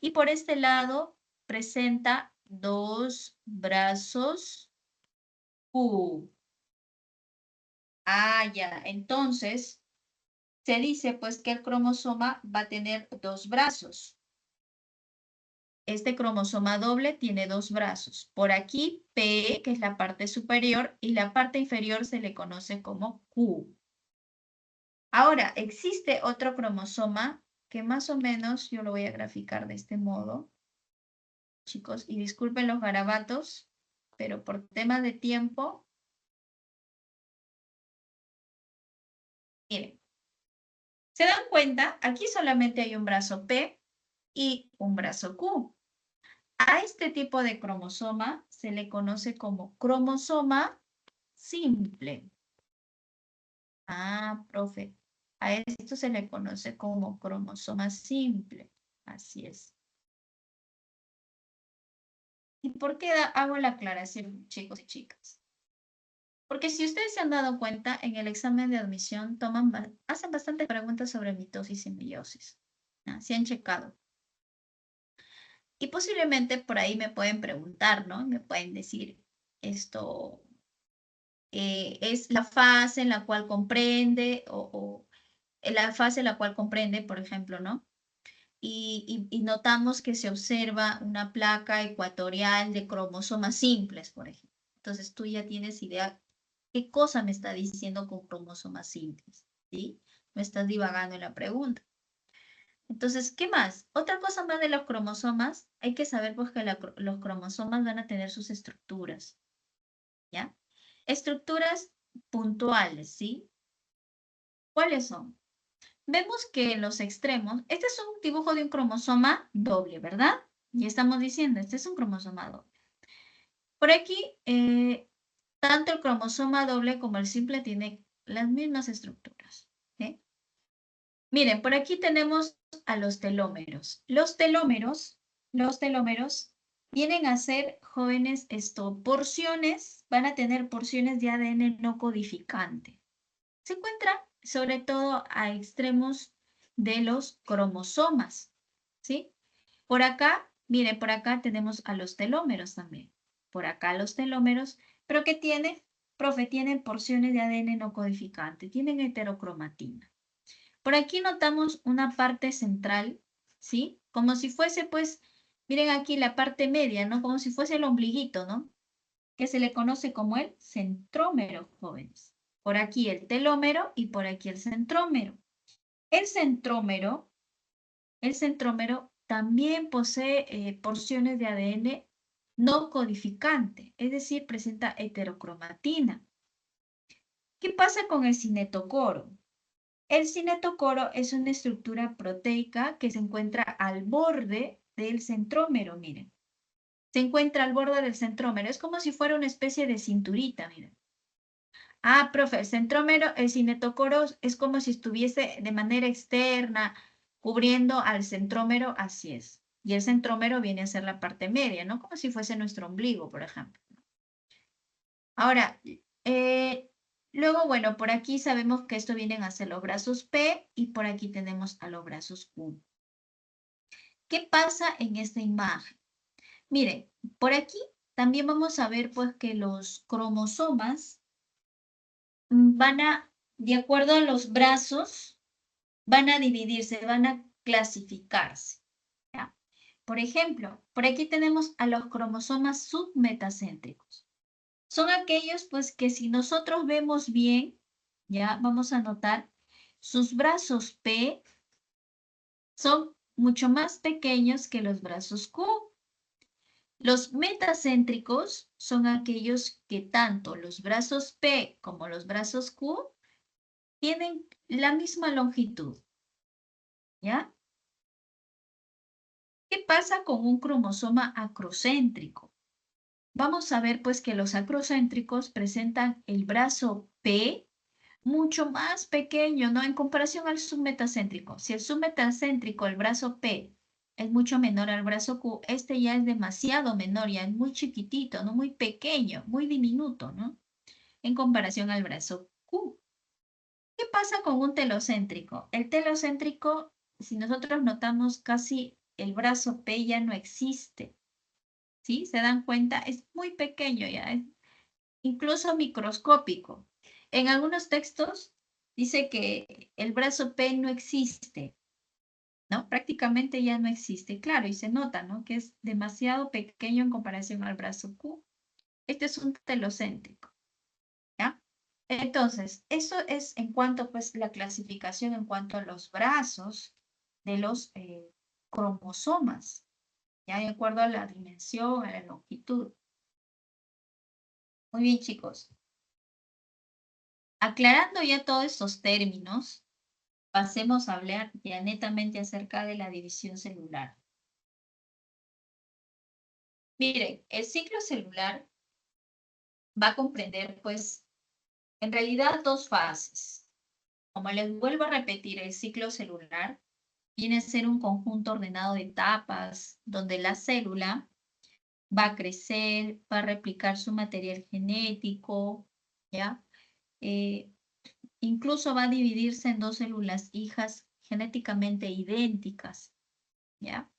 y por este lado presenta 2 brazos Q. Ah, ya. Entonces, se dice pues que el cromosoma va a tener 2 brazos. Este cromosoma doble tiene 2 brazos. Por aquí, P, que es la parte superior, y la parte inferior se le conoce como Q. Ahora, existe otro cromosoma que más o menos yo lo voy a graficar de este modo, chicos, y disculpen los garabatos, pero por temas de tiempo, miren, ¿se dan cuenta? Aquí solamente hay un brazo P y un brazo Q. A este tipo de cromosoma se le conoce como cromosoma simple. Ah, profe, a esto se le conoce como cromosoma simple. Así es. ¿Y por qué hago la aclaración, chicos y chicas? Porque si ustedes se han dado cuenta, en el examen de admisión hacen bastantes preguntas sobre mitosis y meiosis. ¿Sí han checado? Y posiblemente por ahí me pueden preguntar, ¿no? Me pueden decir, esto es la fase en la cual comprende, o la fase en la cual comprende, por ejemplo, ¿no? Y notamos que se observa una placa ecuatorial de cromosomas simples, por ejemplo. Entonces tú ya tienes idea qué cosa me está diciendo con cromosomas simples, ¿sí? No estás divagando en la pregunta. Entonces, ¿qué más? Otra cosa más de los cromosomas, hay que saber pues que los cromosomas van a tener sus estructuras, ¿ya? Estructuras puntuales, ¿sí? ¿Cuáles son? Vemos que en los extremos, este es un dibujo de un cromosoma doble, ¿verdad? Y estamos diciendo, este es un cromosoma doble. Por aquí, tanto el cromosoma doble como el simple tienen las mismas estructuras. ¿Sí? Miren, por aquí tenemos a los telómeros. Los telómeros vienen a ser jóvenes, porciones, van a tener porciones de ADN no codificante. Se encuentra sobre todo a extremos de los cromosomas, ¿sí? Por acá, miren, por acá tenemos a los telómeros también. Por acá los telómeros, pero ¿qué tiene? Profe, tienen porciones de ADN no codificante, tienen heterocromatina. Por aquí notamos una parte central, ¿sí? Como si fuese, pues, miren aquí la parte media, ¿no? Como si fuese el ombliguito, ¿no? Que se le conoce como el centrómero, jóvenes. Por aquí el telómero y por aquí el centrómero. El centrómero, el centrómero también posee porciones de ADN no codificante, es decir, presenta heterocromatina. ¿Qué pasa con el cinetocoro? El cinetocoro es una estructura proteica que se encuentra al borde del centrómero, miren. Se encuentra al borde del centrómero, es como si fuera una especie de cinturita, miren. Ah, profe, el centrómero, el cinetocoro es como si estuviese de manera externa cubriendo al centrómero, así es. Y el centrómero viene a ser la parte media, ¿no? Como si fuese nuestro ombligo, por ejemplo. Ahora, luego, bueno, por aquí sabemos que esto vienen a ser los brazos P y por aquí tenemos a los brazos Q. ¿Qué pasa en esta imagen? Miren, por aquí también vamos a ver pues que los cromosomas van a, de acuerdo a los brazos, van a dividirse, van a clasificarse. ¿Ya? Por ejemplo, por aquí tenemos a los cromosomas submetacéntricos. Son aquellos pues que si nosotros vemos bien, ya vamos a notar, sus brazos P son mucho más pequeños que los brazos Q. Los metacéntricos son aquellos que tanto los brazos P como los brazos Q tienen la misma longitud. ¿Ya? ¿Qué pasa con un cromosoma acrocéntrico? Vamos a ver pues que los acrocéntricos presentan el brazo P mucho más pequeño, ¿no? En comparación al submetacéntrico. Si el submetacéntrico, el brazo P, es mucho menor al brazo Q, este ya es demasiado menor, ya es muy chiquitito, ¿no? Muy pequeño, muy diminuto, ¿no? En comparación al brazo Q. ¿Qué pasa con un telocéntrico? El telocéntrico, si nosotros notamos, casi el brazo P ya no existe. ¿Sí? ¿Se dan cuenta? Es muy pequeño ya, es incluso microscópico. En algunos textos dice que el brazo P no existe, ¿no? Prácticamente ya no existe. Claro, y se nota, ¿no? Que es demasiado pequeño en comparación al brazo Q. Este es un telocéntrico, ¿ya? Entonces, eso es en cuanto, pues, la clasificación en cuanto a los brazos de los cromosomas, ¿ya? De acuerdo a la dimensión, a la longitud. Muy bien, chicos. Aclarando ya todos estos términos, pasemos a hablar ya netamente acerca de la división celular. Miren, el ciclo celular va a comprender, pues, en realidad dos fases. Como les vuelvo a repetir, el ciclo celular viene a ser un conjunto ordenado de etapas donde la célula va a crecer, va a replicar su material genético, ¿ya? Incluso va a dividirse en dos células hijas genéticamente idénticas, ¿ya?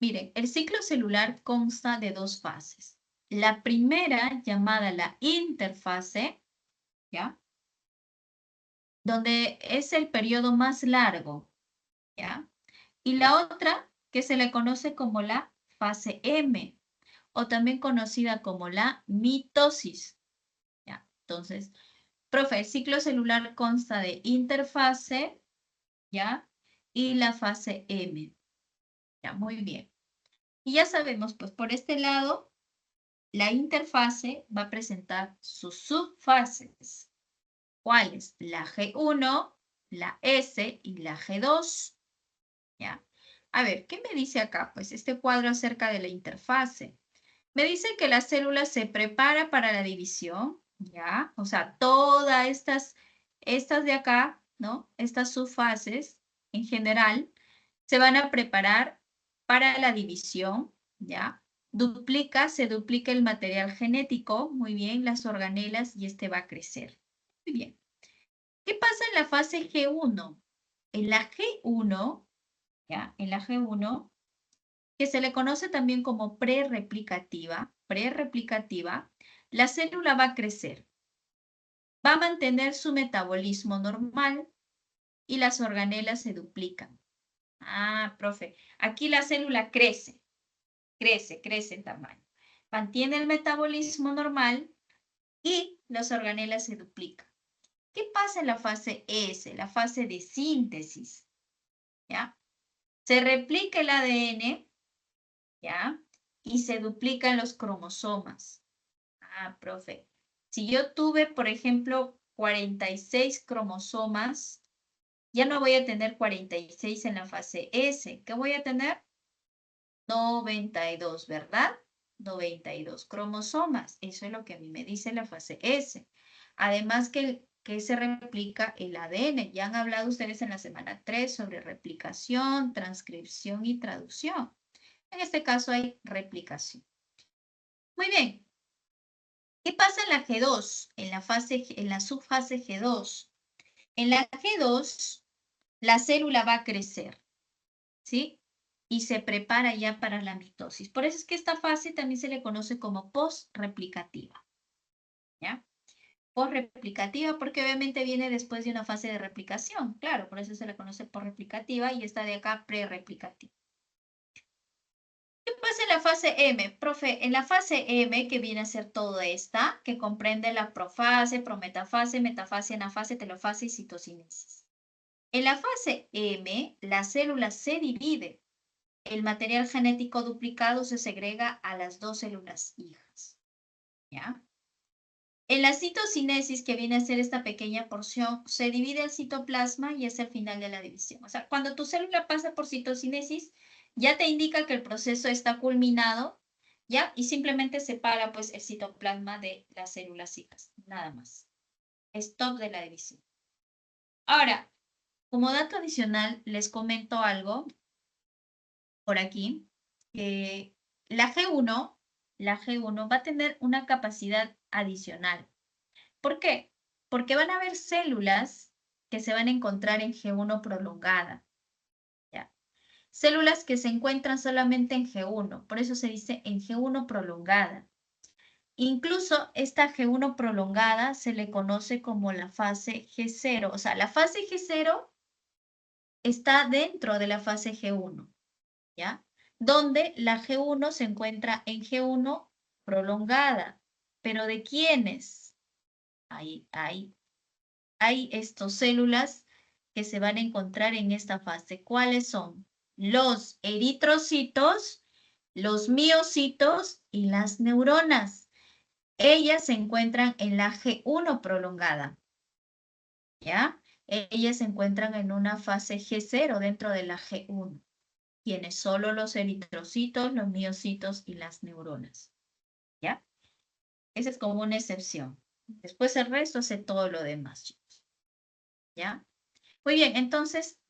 Miren, el ciclo celular consta de dos fases. La primera, llamada la interfase, ¿ya? Donde es el periodo más largo, ¿ya? Y la otra, que se le conoce como la fase M, o también conocida como la mitosis, ¿ya? Entonces, profe, el ciclo celular consta de interfase, ¿ya? Y la fase M, ¿ya? Muy bien. Y ya sabemos, pues por este lado, la interfase va a presentar sus subfases. ¿Cuáles? La G1, la S y la G2. ¿Ya? A ver, ¿qué me dice acá? Pues este cuadro acerca de la interfase. Me dice que la célula se prepara para la división, ¿ya? O sea, todas estas de acá, ¿no? Estas subfases, en general, se van a preparar para la división, ¿ya? Se duplica el material genético, muy bien, las organelas, y este va a crecer. Muy bien. ¿Qué pasa en la fase G1? En la G1, ¿ya? En la G1, que se le conoce también como prereplicativa, la célula va a crecer, va a mantener su metabolismo normal y las organelas se duplican. Ah, profe, aquí la célula crece en tamaño. Mantiene el metabolismo normal y las organelas se duplican. ¿Qué pasa en la fase S, la fase de síntesis? ¿Ya? Se replica el ADN, ¿ya? Y se duplican los cromosomas. Ah, profe. Si yo tuve, por ejemplo, 46 cromosomas, ya no voy a tener 46 en la fase S. ¿Qué voy a tener? 92, ¿verdad? 92 cromosomas. Eso es lo que a mí me dice la fase S. Además que se replica el ADN. Ya han hablado ustedes en la semana 3 sobre replicación, transcripción y traducción. En este caso hay replicación. Muy bien. ¿Qué pasa en la G2? En la subfase G2. En la G2, la célula va a crecer, ¿sí? Y se prepara ya para la mitosis. Por eso es que esta fase también se le conoce como postreplicativa, ¿ya? Postreplicativa porque obviamente viene después de una fase de replicación, claro, por eso se le conoce postreplicativa y esta de acá prereplicativa. ¿Qué pasa en la fase M? Profe, en la fase M, que viene a ser toda esta, que comprende la profase, prometafase, metafase, anafase, telofase y citocinesis. En la fase M, la célula se divide. El material genético duplicado se segrega a las dos células hijas. ¿Ya? En la citocinesis, que viene a ser esta pequeña porción, se divide el citoplasma y es el final de la división. O sea, cuando tu célula pasa por citocinesis, ya te indica que el proceso está culminado, ¿ya? Y simplemente separa, pues, el citoplasma de las células hijas, nada más. Stop de la división. Ahora, como dato adicional, les comento algo por aquí. La G1, la G1 va a tener una capacidad adicional. ¿Por qué? Porque van a haber células que se van a encontrar en G1 prolongada. ¿Ya? Células que se encuentran solamente en G1, por eso se dice en G1 prolongada. Incluso esta G1 prolongada se le conoce como la fase G0, o sea, la fase G0 está dentro de la fase G1, ¿ya? Donde la G1 se encuentra en G1 prolongada. ¿Pero de quiénes? Hay estos células que se van a encontrar en esta fase. ¿Cuáles son? Los eritrocitos, los miocitos y las neuronas. Ellas se encuentran en la G1 prolongada, ¿ya? Ellas se encuentran en una fase G0 dentro de la G1. Tiene solo los eritrocitos, los miocitos y las neuronas, ¿ya? Esa es como una excepción. Después el resto hace todo lo demás, chicos, ¿ya? Muy bien, entonces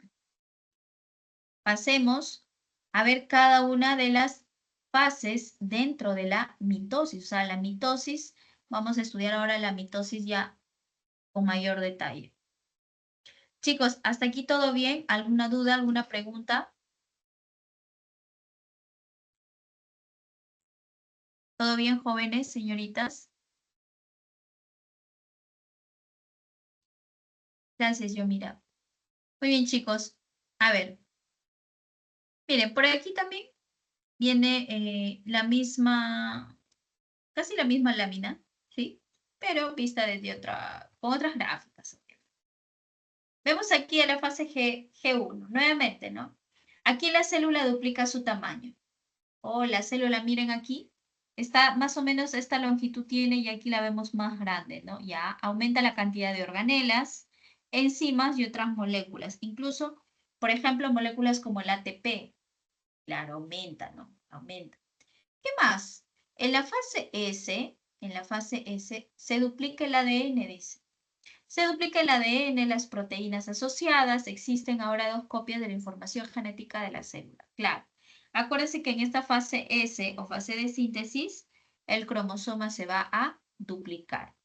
pasemos a ver cada una de las fases dentro de la mitosis. O sea, la mitosis, vamos a estudiar ahora la mitosis ya con mayor detalle. Chicos, ¿hasta aquí todo bien? ¿Alguna duda, alguna pregunta? ¿Todo bien, jóvenes, señoritas? Gracias, yo mira. Muy bien, chicos. A ver, miren, por aquí también viene la misma, casi la misma lámina, ¿sí? Pero vista desde con otras gráficas. Vemos aquí a la fase G1, nuevamente, ¿no? Aquí la célula duplica su tamaño. O la célula, miren aquí, está más o menos esta longitud tiene y aquí la vemos más grande, ¿no? Ya aumenta la cantidad de organelas, enzimas y otras moléculas. Incluso, por ejemplo, moléculas como el ATP. Claro, aumenta, ¿no? Aumenta. ¿Qué más? En la fase S, se duplica el ADN, dice. Se duplica el ADN, las proteínas asociadas, existen ahora 2 copias de la información genética de la célula. Claro, acuérdense que en esta fase S o fase de síntesis, el cromosoma se va a duplicar,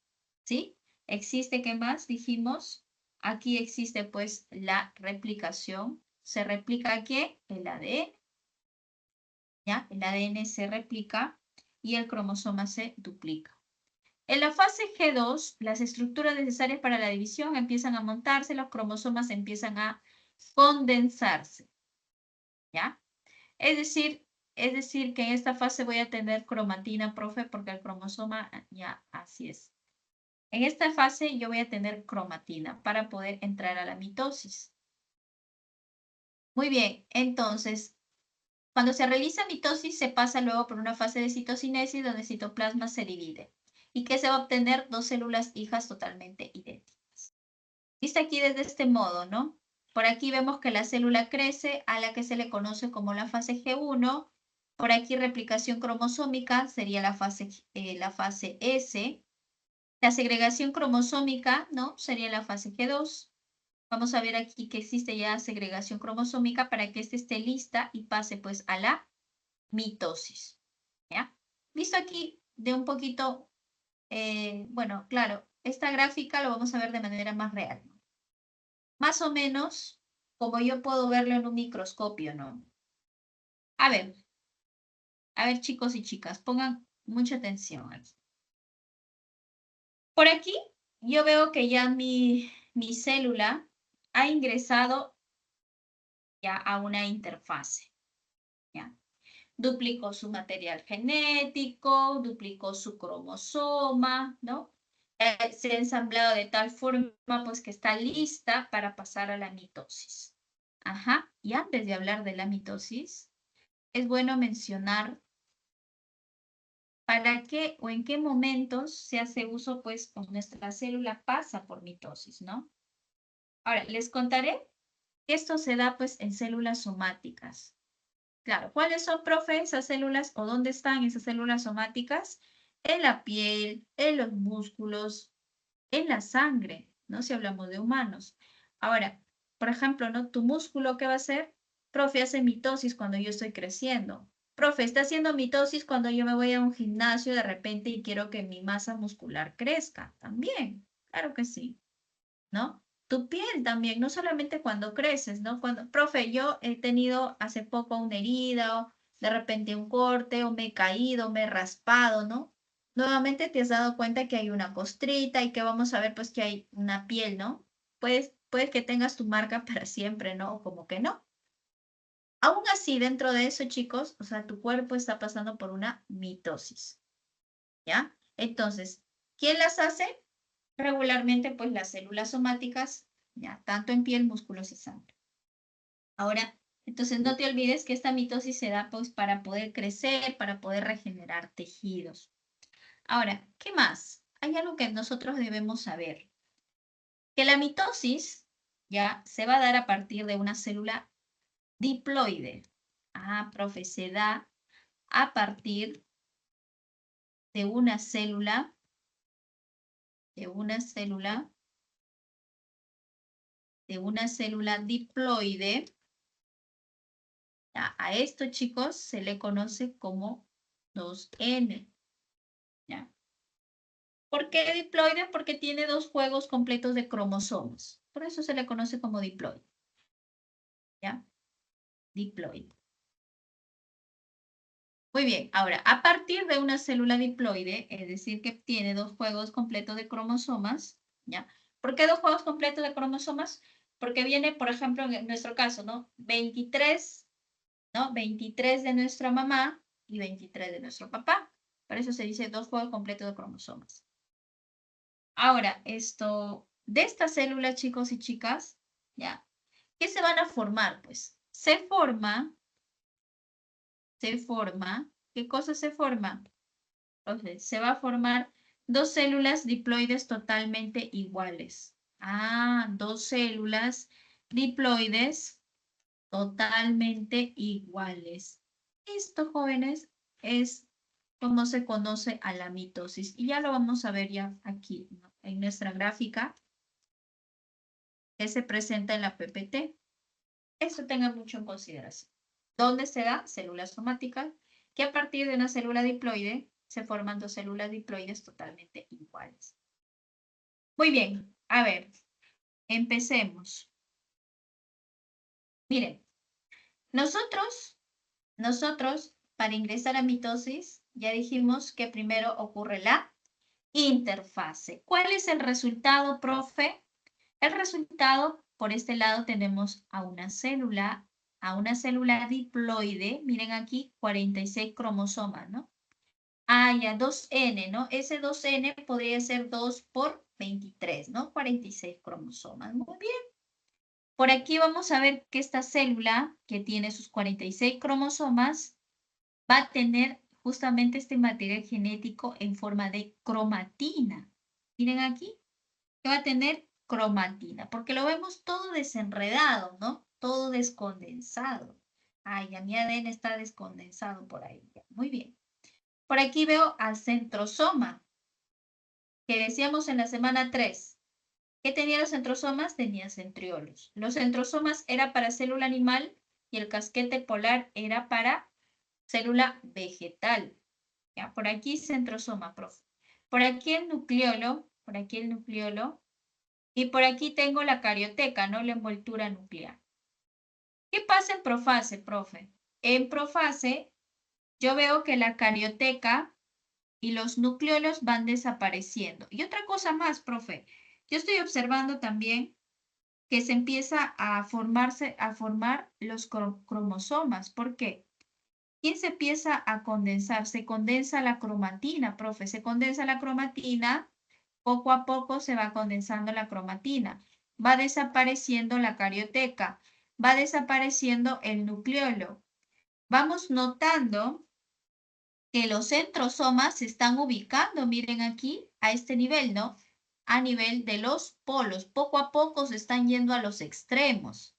¿sí? Existe, ¿qué más? Dijimos, aquí existe pues la replicación. ¿Se replica qué? El ADN, ¿ya? El ADN se replica y el cromosoma se duplica. En la fase G2, las estructuras necesarias para la división empiezan a montarse, los cromosomas empiezan a condensarse, ¿ya? Es decir que en esta fase voy a tener cromatina, profe, porque el cromosoma, ya, así es. En esta fase yo voy a tener cromatina para poder entrar a la mitosis. Muy bien, entonces, cuando se realiza mitosis, se pasa luego por una fase de citocinesis donde el citoplasma se divide y que se va a obtener 2 células hijas totalmente idénticas. Vista aquí desde este modo, ¿no? Por aquí vemos que la célula crece a la que se le conoce como la fase G1. Por aquí replicación cromosómica sería la fase S. La segregación cromosómica, ¿no? Sería la fase G2. Vamos a ver aquí que existe ya segregación cromosómica para que éste esté lista y pase pues a la mitosis, ¿ya? Visto aquí de un poquito, bueno, claro, esta gráfica lo vamos a ver de manera más real, ¿no? Más o menos como yo puedo verlo en un microscopio, ¿no? A ver chicos y chicas, pongan mucha atención aquí. Por aquí yo veo que ya mi célula ha ingresado ya a una interfase, ¿ya? Duplicó su material genético, duplicó su cromosoma, ¿no? Se ha ensamblado de tal forma pues que está lista para pasar a la mitosis. Ajá, y antes de hablar de la mitosis, es bueno mencionar para qué o en qué momentos se hace uso, pues, o nuestra célula pasa por mitosis, ¿no? Ahora, les contaré que esto se da, pues, en células somáticas. Claro, ¿cuáles son, profe, esas células o dónde están esas células somáticas? En la piel, en los músculos, en la sangre, ¿no? Si hablamos de humanos. Ahora, por ejemplo, ¿no? Tu músculo, ¿qué va a hacer? Profe, hace mitosis cuando yo estoy creciendo. Profe, está haciendo mitosis cuando yo me voy a un gimnasio de repente y quiero que mi masa muscular crezca. También, claro que sí, ¿no? tu piel también, no solamente cuando creces, ¿no? Cuando, profe, yo he tenido hace poco una herida, o de repente un corte, o me he caído, me he raspado, ¿no? Nuevamente te has dado cuenta que hay una costrita y que vamos a ver pues que hay una piel, ¿no? Puede que tengas tu marca para siempre, ¿no? O como que no. Aún así, dentro de eso, chicos, o sea, tu cuerpo está pasando por una mitosis, ¿ya? Entonces, ¿quién las hace? Regularmente, pues las células somáticas, ya, tanto en piel, músculos y sangre. Ahora, entonces no te olvides que esta mitosis se da pues para poder crecer, para poder regenerar tejidos. Ahora, ¿qué más? Hay algo que nosotros debemos saber. Que la mitosis ya se va a dar a partir de una célula diploide. Ah, profe, se da a partir de una célula diploide. Ya, a esto, chicos, se le conoce como 2N. ¿Ya? ¿Por qué diploide? Porque tiene dos juegos completos de cromosomas. Por eso se le conoce como diploide. ¿Ya? Diploide. Muy bien, ahora, a partir de una célula diploide, es decir, que tiene dos juegos completos de cromosomas, ¿ya? ¿Por qué dos juegos completos de cromosomas? Porque viene, por ejemplo, en nuestro caso, ¿no? 23, ¿no? 23 de nuestra mamá y 23 de nuestro papá. Por eso se dice dos juegos completos de cromosomas. Ahora, de estas células, chicos y chicas, ¿ya? ¿Qué se van a formar? Pues se forma, ¿qué cosa se forma? Entonces, se va a formar dos células diploides totalmente iguales. Ah, dos células diploides totalmente iguales. Esto, jóvenes, es como se conoce a la mitosis. Y ya lo vamos a ver ya aquí, ¿no? En nuestra gráfica que se presenta en la PPT. Eso tengan mucho en consideración. ¿Dónde se da? Células somáticas, que a partir de una célula diploide se forman dos células diploides totalmente iguales. Muy bien, a ver, empecemos. Miren, nosotros, para ingresar a mitosis, ya dijimos que primero ocurre la interfase. ¿Cuál es el resultado, profe? El resultado, por este lado tenemos a una célula diploide, miren aquí, 46 cromosomas, ¿no? Ah, ya, 2N, ¿no? Ese 2N podría ser 2 por 23, ¿no? 46 cromosomas. Muy bien. Por aquí vamos a ver que esta célula, que tiene sus 46 cromosomas, va a tener justamente este material genético en forma de cromatina. Miren aquí, que va a tener cromatina, porque lo vemos todo desenredado, ¿no? Todo descondensado. Ay, ya mi ADN está descondensado por ahí. Muy bien. Por aquí veo al centrosoma, que decíamos en la semana 3. ¿Qué tenía los centrosomas? Tenía centriolos. Los centrosomas era para célula animal y el casquete polar era para célula vegetal. ¿Ya? Por aquí centrosoma, profe. Por aquí el nucleolo, y por aquí tengo la carioteca, ¿no? La envoltura nuclear. ¿Qué pasa en profase, profe? En profase yo veo que la carioteca y los nucleolos van desapareciendo. Y otra cosa más, profe, yo estoy observando también que se empieza a formar los cromosomas. ¿Por qué? ¿Quién se empieza a condensar? Se condensa la cromatina, profe, se condensa la cromatina, poco a poco se va condensando la cromatina, va desapareciendo la carioteca, va desapareciendo el nucleolo. Vamos notando que los centrosomas se están ubicando, miren aquí, a este nivel, ¿no? A nivel de los polos. Poco a poco se están yendo a los extremos.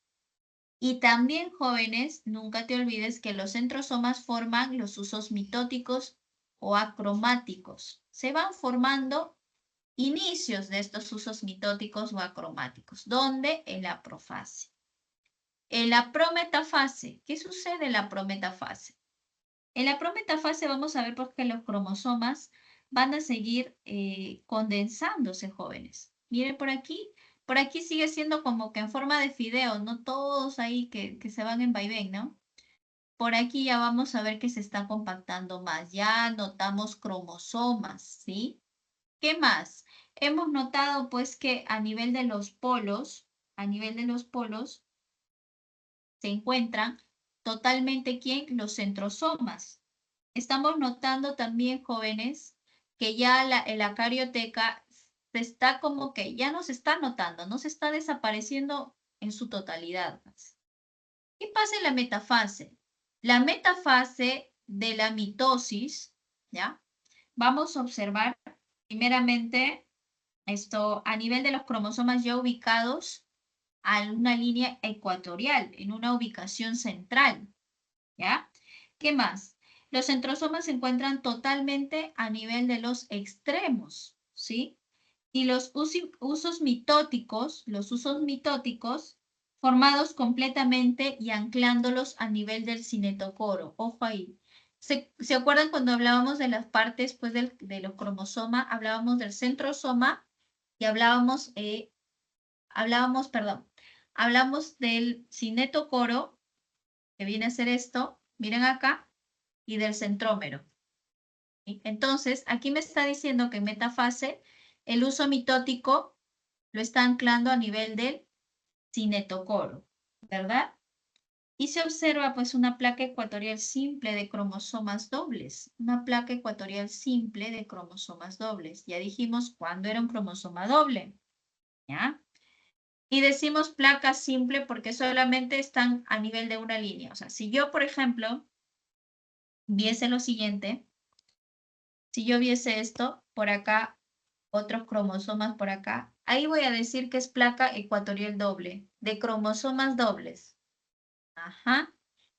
Y también, jóvenes, nunca te olvides que los centrosomas forman los usos mitóticos o acromáticos. Se van formando inicios de estos usos mitóticos o acromáticos. ¿Dónde? En la profase. En la prometafase. ¿Qué sucede en la prometafase? En la prometafase vamos a ver pues, que los cromosomas van a seguir condensándose, jóvenes. Miren por aquí, Por aquí sigue siendo como que en forma de fideo, no todos ahí que se van en vaivén, ¿no? Por aquí ya vamos a ver que se está compactando más. Ya notamos cromosomas, ¿sí? ¿Qué más? Hemos notado pues que a nivel de los polos, se encuentran totalmente, ¿quién? Los centrosomas. Estamos notando también, jóvenes, que ya la carioteca se está como que ya no se está notando, no se está desapareciendo en su totalidad. ¿Qué pasa en la metafase? La metafase de la mitosis, ¿ya? Vamos a observar primeramente esto a nivel de los cromosomas ya ubicados a una línea ecuatorial, en una ubicación central, ¿ya? ¿Qué más? Los centrosomas se encuentran totalmente a nivel de los extremos, ¿sí? Y los usos mitóticos, formados completamente y anclándolos a nivel del cinetocoro. Ojo ahí. ¿Se acuerdan cuando hablábamos de las partes pues, de los cromosomas? Hablábamos del centrosoma y hablamos del cinetocoro, que viene a ser esto, miren acá, y del centrómero. ¿Sí? Entonces, aquí me está diciendo que en metafase el uso mitótico lo está anclando a nivel del cinetocoro, ¿verdad? Y se observa pues una placa ecuatorial simple de cromosomas dobles, una placa ecuatorial simple de cromosomas dobles. Ya dijimos cuándo era un cromosoma doble, ¿ya? Y decimos placa simple porque solamente están a nivel de una línea. O sea, si yo, por ejemplo, viese lo siguiente, si yo viese esto, por acá, otros cromosomas por acá, ahí voy a decir que es placa ecuatorial doble, de cromosomas dobles. Ajá.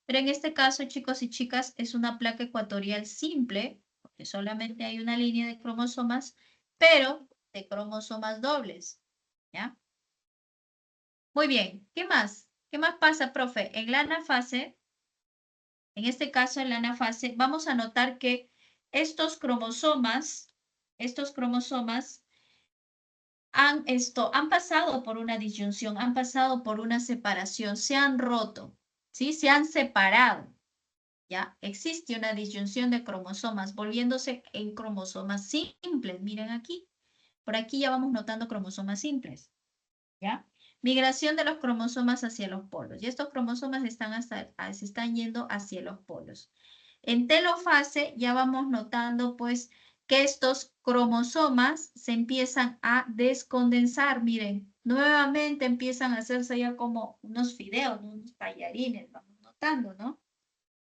Pero en este caso, chicos y chicas, es una placa ecuatorial simple, porque solamente hay una línea de cromosomas, pero de cromosomas dobles. ¿Ya? Muy bien. ¿Qué más? ¿Qué más pasa, profe? En la anafase, en este caso en la anafase, vamos a notar que estos cromosomas han pasado por una disyunción, han pasado por una separación, se han roto, ¿sí? Se han separado. ¿Ya? Existe una disyunción de cromosomas, volviéndose en cromosomas simples. Miren aquí. Por aquí ya vamos notando cromosomas simples. ¿Ya? Migración de los cromosomas hacia los polos. Y estos cromosomas se están yendo hacia los polos. En telofase ya vamos notando pues que estos cromosomas se empiezan a descondensar. Miren, nuevamente empiezan a hacerse ya como unos fideos, unos tallarines, vamos notando, ¿no?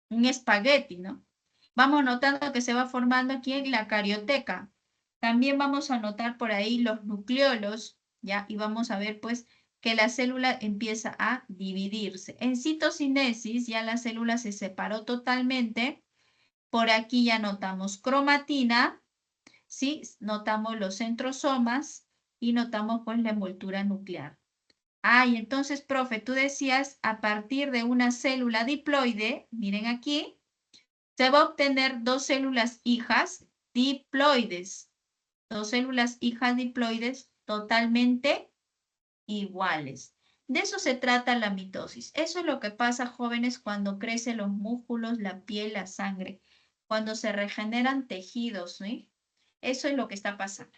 Un espagueti, ¿no? Vamos notando que se va formando aquí en la carioteca. También vamos a notar por ahí los nucleolos, ¿ya? Y vamos a ver, pues, que la célula empieza a dividirse. En citocinesis ya la célula se separó totalmente. Por aquí ya notamos cromatina, ¿sí? Notamos los centrosomas y notamos, pues, la envoltura nuclear. Ah, y entonces, profe, tú decías, a partir de una célula diploide, miren aquí, se va a obtener dos células hijas diploides. Dos células hijas diploides totalmente iguales. De eso se trata la mitosis. Eso es lo que pasa, jóvenes, cuando crecen los músculos, la piel, la sangre, cuando se regeneran tejidos, ¿sí? Eso es lo que está pasando.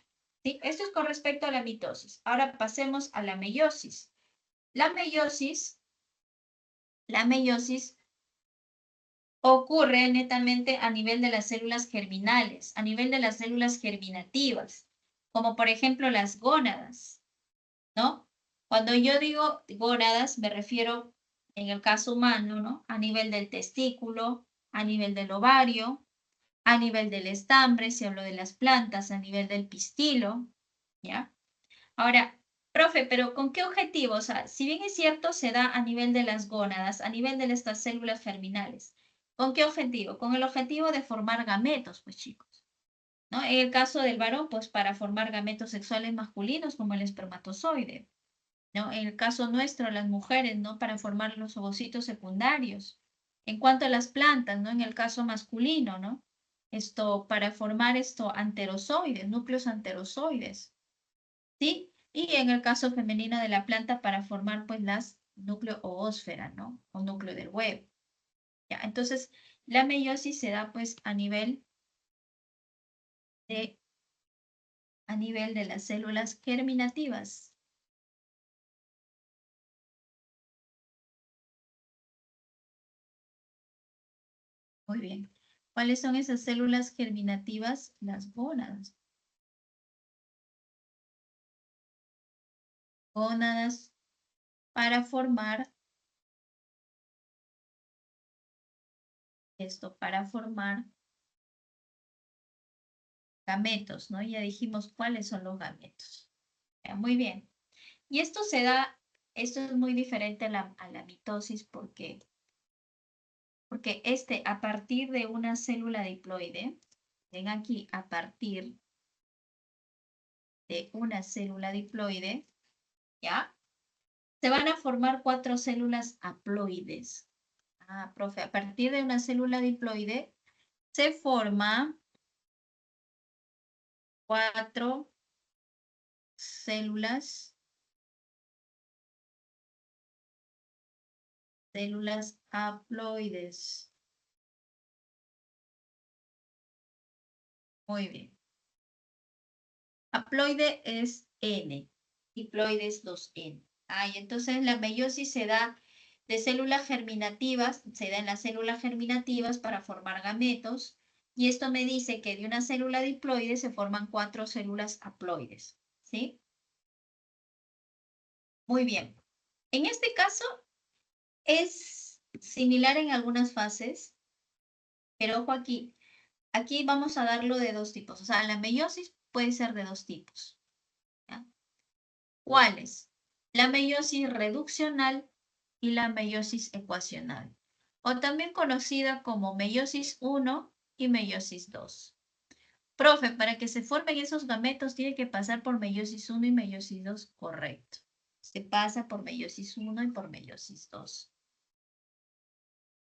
¿Sí? Esto es con respecto a la mitosis. Ahora pasemos a la meiosis. La meiosis ocurre netamente a nivel de las células germinales, a nivel de las células germinativas, como por ejemplo las gónadas, ¿no? Cuando yo digo gónadas, me refiero en el caso humano, ¿no? A nivel del testículo, a nivel del ovario, a nivel del estambre, si hablo de las plantas, a nivel del pistilo, ¿ya? Ahora, profe, pero ¿con qué objetivo? O sea, si bien es cierto, se da a nivel de las gónadas, a nivel de estas células germinales. ¿Con qué objetivo? Con el objetivo de formar gametos, pues chicos. ¿No? En el caso del varón, pues para formar gametos sexuales masculinos como el espermatozoide. ¿No? En el caso nuestro, las mujeres, ¿no? Para formar los ovocitos secundarios. En cuanto a las plantas, ¿no? En el caso masculino, ¿no? Para formar anterozoides, núcleos anterozoides. ¿Sí? Y en el caso femenino de la planta para formar pues las núcleo o ósfera, ¿no? O núcleo del huevo. ¿Ya? Entonces, la meiosis se da pues a nivel de las células germinativas. Muy bien. ¿Cuáles son esas células germinativas? Las gónadas. Gónadas para formar esto, para formar gametos, ¿no? Ya dijimos cuáles son los gametos. Ya, muy bien. Y esto se da, esto es muy diferente a la mitosis porque a partir de una célula diploide, ven aquí, a partir de una célula diploide, ¿ya? Se van a formar 4 células haploides. Ah, profe, a partir de una célula diploide se forma 4 células haploides. Muy bien. Haploide es N, diploide es 2N. Y entonces la meiosis se da de células germinativas, se da en las células germinativas para formar gametos, y esto me dice que de una célula diploide se forman 4 células haploides, ¿sí? Muy bien. En este caso es similar en algunas fases, pero ojo aquí. Aquí vamos a darlo de 2 tipos. O sea, la meiosis puede ser de 2 tipos. ¿Ya? ¿Cuáles? La meiosis reduccional y la meiosis ecuacional, o también conocida como meiosis 1 y meiosis 2. Profe, para que se formen esos gametos tiene que pasar por meiosis 1 y meiosis 2, correcto. Se pasa por meiosis 1 y por meiosis 2.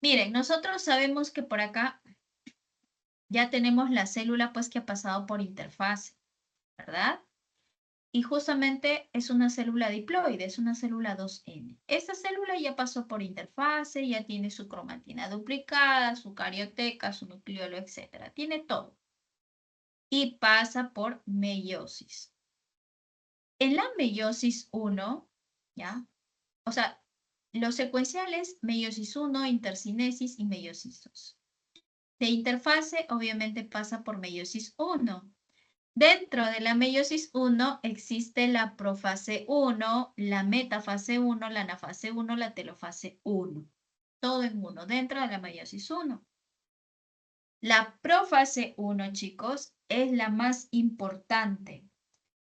Miren, nosotros sabemos que por acá ya tenemos la célula pues que ha pasado por interfase, ¿verdad? Y justamente es una célula diploide, es una célula 2N. Esta célula ya pasó por interfase, ya tiene su cromatina duplicada, su carioteca, su nucleolo, etc. Tiene todo. Y pasa por meiosis. En la meiosis 1, ¿ya? O sea, los secuenciales, meiosis 1, intercinesis y meiosis 2. De interfase, obviamente pasa por meiosis 1. Dentro de la meiosis 1 existe la profase 1, la metafase 1, la anafase 1, la telofase 1. Todo en uno, dentro de la meiosis 1. La profase 1, chicos, es la más importante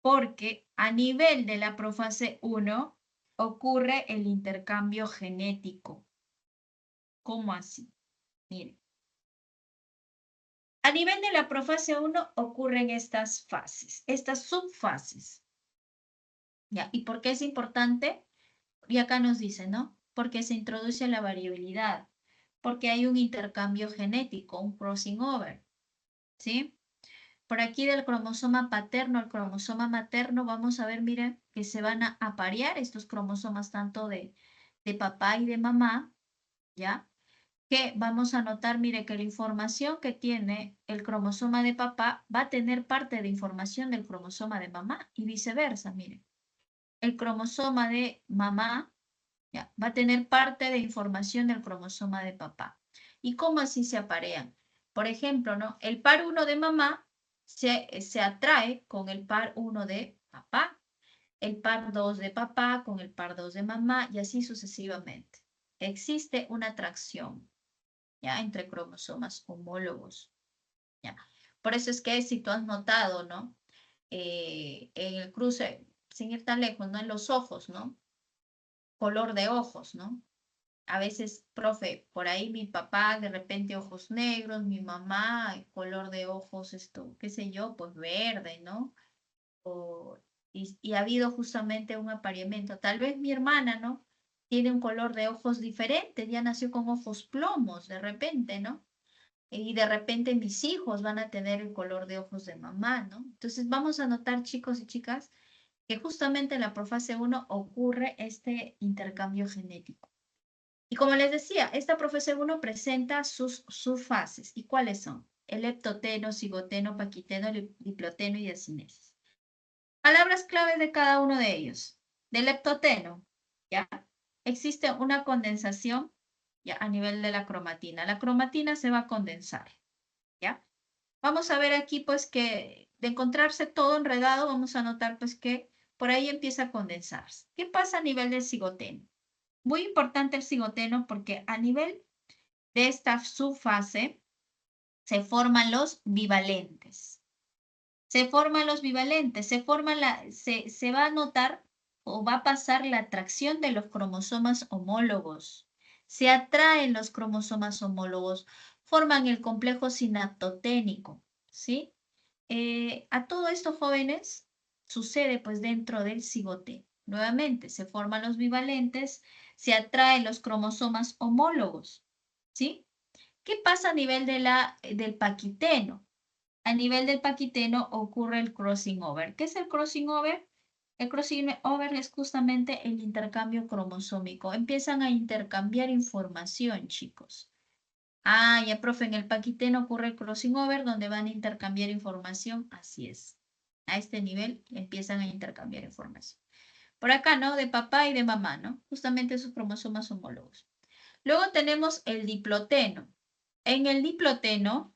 porque a nivel de la profase 1 ocurre el intercambio genético. ¿Cómo así? Miren. A nivel de la profase 1 ocurren estas fases, estas subfases. ¿Ya? ¿Y por qué es importante? Y acá nos dice, ¿no? Porque se introduce la variabilidad, porque hay un intercambio genético, un crossing over, ¿sí? Por aquí del cromosoma paterno al cromosoma materno, vamos a ver, miren, que se van a aparear estos cromosomas tanto de papá y de mamá, ¿ya? Que vamos a notar, mire, que la información que tiene el cromosoma de papá va a tener parte de información del cromosoma de mamá y viceversa, miren. El cromosoma de mamá, ¿ya? Va a tener parte de información del cromosoma de papá. ¿Y cómo así se aparean? Por ejemplo, ¿no? El par 1 de mamá se atrae con el par 1 de papá, el par 2 de papá con el par 2 de mamá y así sucesivamente. Existe una atracción, ¿ya? Entre cromosomas homólogos, ¿ya? Por eso es que si tú has notado, ¿no? En el cruce, sin ir tan lejos, ¿no? En los ojos, ¿no? Color de ojos, ¿no? A veces, profe, por ahí mi papá de repente ojos negros, mi mamá color de ojos, esto, qué sé yo, pues verde, ¿no? Y ha habido justamente un apareamiento. Tal vez mi hermana, ¿no? Tiene un color de ojos diferente, ya nació con ojos plomos de repente, ¿no? Y de repente mis hijos van a tener el color de ojos de mamá, ¿no? Entonces vamos a notar, chicos y chicas, que justamente en la profase 1 ocurre este intercambio genético. Y como les decía, esta profase 1 presenta sus subfases. ¿Y cuáles son? El leptoteno, cigoteno, paquiteno, diploteno y diacinesis. Palabras claves de cada uno de ellos. Del leptoteno, ¿ya? Existe una condensación ya a nivel de la cromatina. La cromatina se va a condensar, ¿ya? Vamos a ver aquí, pues, que de encontrarse todo enredado, vamos a notar, pues, que por ahí empieza a condensarse. ¿Qué pasa a nivel del cigoteno? Muy importante el cigoteno porque a nivel de esta subfase se forman los bivalentes. Se forman los bivalentes, se va a notar o va a pasar la atracción de los cromosomas homólogos. Se atraen los cromosomas homólogos, forman el complejo sinaptoténico, ¿sí? A todo esto, jóvenes, sucede pues dentro del cigote. Nuevamente, se forman los bivalentes, se atraen los cromosomas homólogos, ¿sí? ¿Qué pasa a nivel del paquiteno? A nivel del paquiteno ocurre el crossing over. ¿Qué es el crossing over? El crossing over es justamente el intercambio cromosómico. Empiezan a intercambiar información, chicos. Ah, ya, profe, en el paquiteno ocurre el crossing over, donde van a intercambiar información. Así es. A este nivel empiezan a intercambiar información. Por acá, ¿no? De papá y de mamá, ¿no? Justamente sus cromosomas homólogos. Luego tenemos el diploteno. En el diploteno,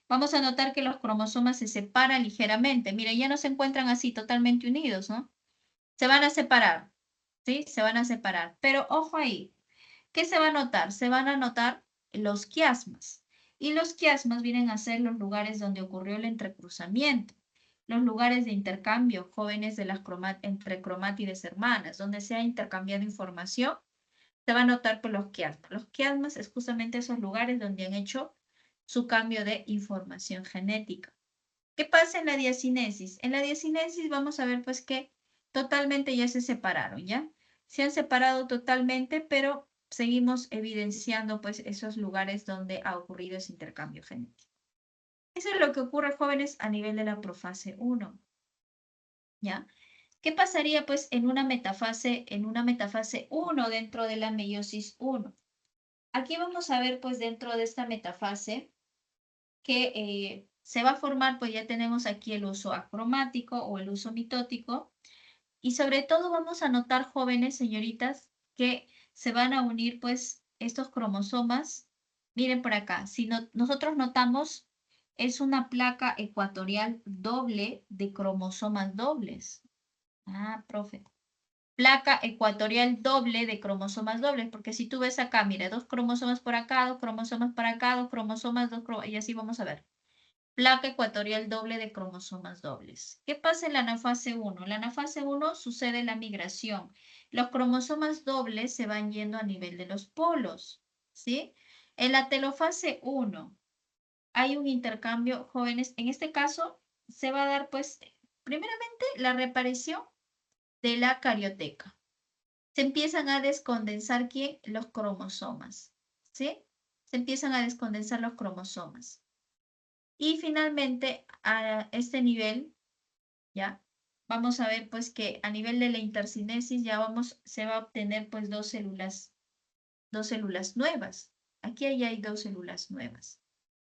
vamos a notar que los cromosomas se separan ligeramente. Miren, ya no se encuentran así totalmente unidos, ¿no? Se van a separar, ¿sí? Se van a separar. Pero ojo ahí, ¿qué se va a notar? Se van a notar los quiasmas. Y los quiasmas vienen a ser los lugares donde ocurrió el entrecruzamiento, los lugares de intercambio jóvenes de las entre cromátides hermanas, donde se ha intercambiado información, se va a notar por los quiasmas. Los quiasmas es justamente esos lugares donde han hecho su cambio de información genética. ¿Qué pasa en la diacinesis? En la diacinesis vamos a ver pues que totalmente ya se separaron, ¿ya? Se han separado totalmente, pero seguimos evidenciando pues esos lugares donde ha ocurrido ese intercambio genético. Eso es lo que ocurre, jóvenes, a nivel de la profase 1, ¿ya? ¿Qué pasaría pues en una metafase 1 dentro de la meiosis 1? Aquí vamos a ver pues dentro de esta metafase que se va a formar, pues ya tenemos aquí el uso acromático o el uso mitótico. Y sobre todo vamos a notar, jóvenes, señoritas, que se van a unir pues estos cromosomas. Miren por acá, si nosotros notamos, es una placa ecuatorial doble de cromosomas dobles. Ah, profe. Placa ecuatorial doble de cromosomas dobles, porque si tú ves acá, mira, dos cromosomas por acá, dos cromosomas para acá, dos cromosomas, y así vamos a ver. Placa ecuatorial doble de cromosomas dobles. ¿Qué pasa en la anafase 1? En la anafase 1 sucede la migración. Los cromosomas dobles se van yendo a nivel de los polos, ¿sí? En la telofase 1 hay un intercambio, jóvenes. En este caso se va a dar, pues, primeramente la reaparición de la carioteca. Se empiezan a descondensar, ¿qué? Los cromosomas, ¿sí? Se empiezan a descondensar los cromosomas. Y finalmente, a este nivel, ¿ya? Vamos a ver, pues, que a nivel de la intercinesis se va a obtener, pues, dos células nuevas. Aquí ya hay dos células nuevas.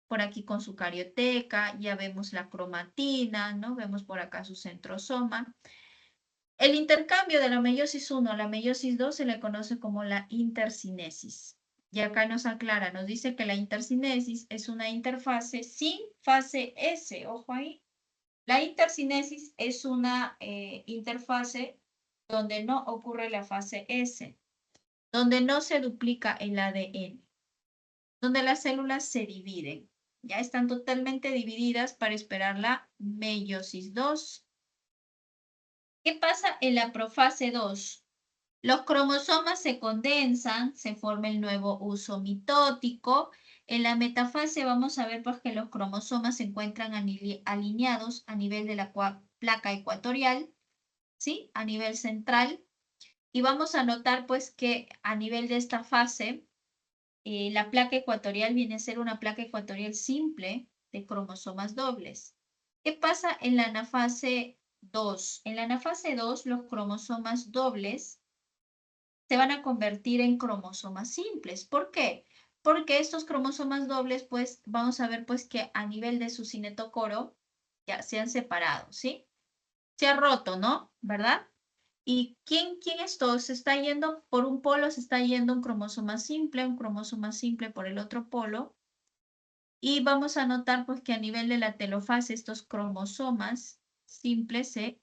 Por aquí con su carioteca, ya vemos la cromatina, ¿no? Vemos por acá su centrosoma. El intercambio de la meiosis 1 a la meiosis 2 se le conoce como la intercinesis. Y acá nos aclara, nos dice que la intercinesis es una interfase sin fase S. Ojo ahí. La intercinesis es una interfase donde no ocurre la fase S, donde no se duplica el ADN, donde las células se dividen. Ya están totalmente divididas para esperar la meiosis 2. ¿Qué pasa en la profase 2? Los cromosomas se condensan, se forma el nuevo uso mitótico. En la metafase vamos a ver pues, que los cromosomas se encuentran alineados a nivel de la placa ecuatorial, ¿sí? A nivel central. Y vamos a notar pues que a nivel de esta fase, la placa ecuatorial viene a ser una placa ecuatorial simple de cromosomas dobles. ¿Qué pasa en la anafase 2. En la anafase 2, los cromosomas dobles se van a convertir en cromosomas simples. ¿Por qué? Porque estos cromosomas dobles, pues, vamos a ver, pues, que a nivel de su cinetocoro ya se han separado, ¿sí? Se ha roto, ¿no? ¿Verdad? ¿Y quién esto? Se está yendo por un polo, se está yendo un cromosoma simple por el otro polo. Y vamos a notar, pues, que a nivel de la telofase, estos cromosomas simples se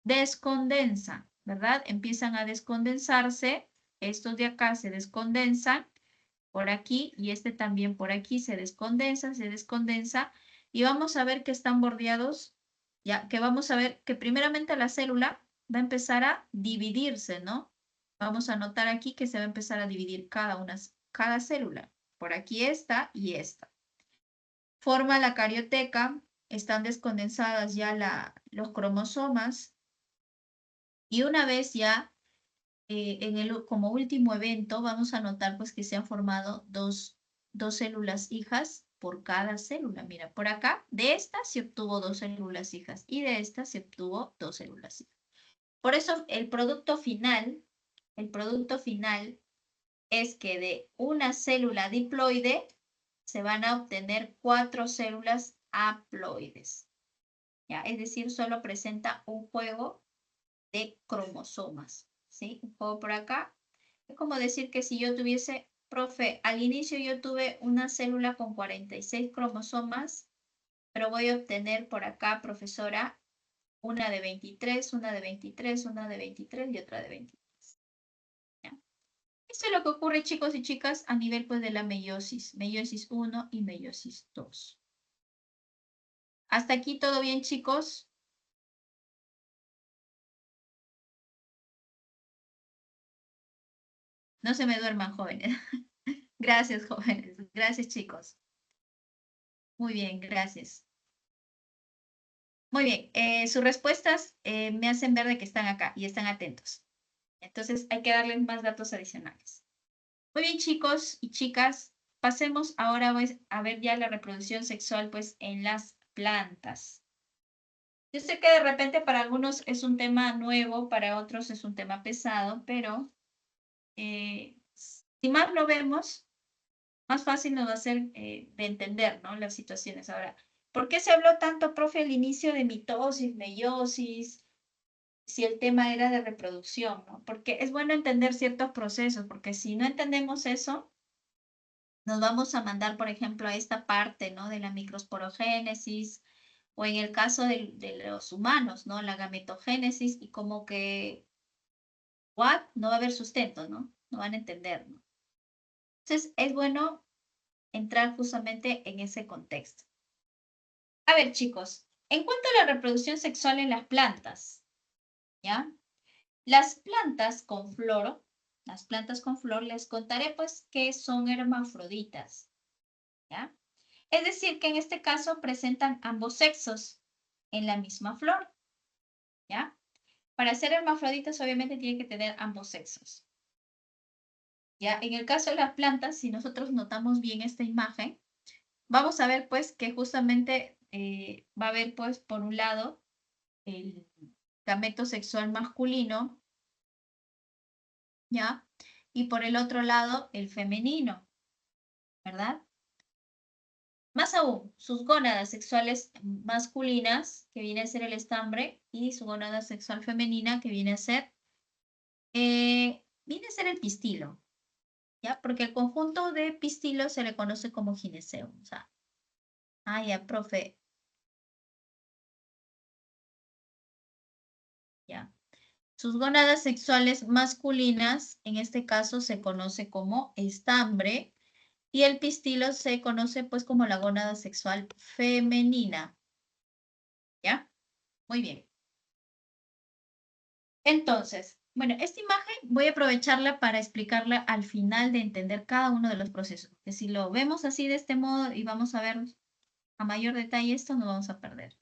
descondensan, ¿verdad? Empiezan a descondensarse, estos de acá se descondensan por aquí y este también por aquí se descondensa, y vamos a ver que están bordeados, ya que vamos a ver que primeramente la célula va a empezar a dividirse, ¿no? Vamos a notar aquí que se va a empezar a dividir cada célula, por aquí esta y esta. Forma la carioteca, están descondensadas ya los cromosomas, y una vez ya, como último evento, vamos a notar pues que se han formado dos células hijas por cada célula. Mira, por acá, de esta se obtuvo 2 células hijas y de esta se obtuvo 2 células hijas. Por eso el producto final es que de una célula diploide se van a obtener 4 células haploides. ¿Ya? Es decir, solo presenta un juego de cromosomas, ¿sí? Un juego por acá. Es como decir que si yo tuviese, profe, al inicio yo tuve una célula con 46 cromosomas, pero voy a obtener por acá, profesora, una de 23, una de 23, una de 23 y otra de 23. ¿Ya? Esto es lo que ocurre, chicos y chicas, a nivel pues de la meiosis 1 y meiosis 2. ¿Hasta aquí todo bien, chicos? No se me duerman, jóvenes. Gracias, jóvenes. Gracias, chicos. Muy bien, gracias. Muy bien, sus respuestas me hacen ver de que están acá y están atentos. Entonces hay que darles más datos adicionales. Muy bien, chicos y chicas, pasemos ahora pues, a ver ya la reproducción sexual pues en las plantas. Yo sé que de repente para algunos es un tema nuevo, para otros es un tema pesado, pero si más lo vemos, más fácil nos va a ser de entender, ¿no? Las situaciones. Ahora, ¿por qué se habló tanto, profe, al inicio de mitosis, meiosis, si el tema era de reproducción, ¿no? Porque es bueno entender ciertos procesos, porque si no entendemos eso, nos vamos a mandar, por ejemplo, a esta parte, ¿no? De la microsporogénesis, o en el caso de los humanos, ¿no? La gametogénesis, y como que, ¿what? No va a haber sustento, ¿no? No van a entender, ¿no? Entonces, es bueno entrar justamente en ese contexto. A ver, chicos, en cuanto a la reproducción sexual en las plantas, ¿ya? Las plantas con flor, les contaré pues que son hermafroditas, ¿ya? Es decir, que en este caso presentan ambos sexos en la misma flor, ¿ya? Para ser hermafroditas obviamente tienen que tener ambos sexos. ¿Ya? En el caso de las plantas, si nosotros notamos bien esta imagen, vamos a ver pues que justamente va a haber pues por un lado el gameto sexual masculino, ¿ya? Y por el otro lado el femenino, ¿verdad? Más aún, sus gónadas sexuales masculinas, que viene a ser el estambre, y su gónada sexual femenina, que viene a ser el pistilo, ¿ya? Porque el conjunto de pistilos se le conoce como gineceo. O sea, ya, profe. Ya. Sus gónadas sexuales masculinas, en este caso, se conoce como estambre, y el pistilo se conoce pues como la gónada sexual femenina. ¿Ya? Muy bien. Entonces, bueno, esta imagen voy a aprovecharla para explicarla al final de entender cada uno de los procesos. Que si lo vemos así de este modo y vamos a ver a mayor detalle esto, nos vamos a perder.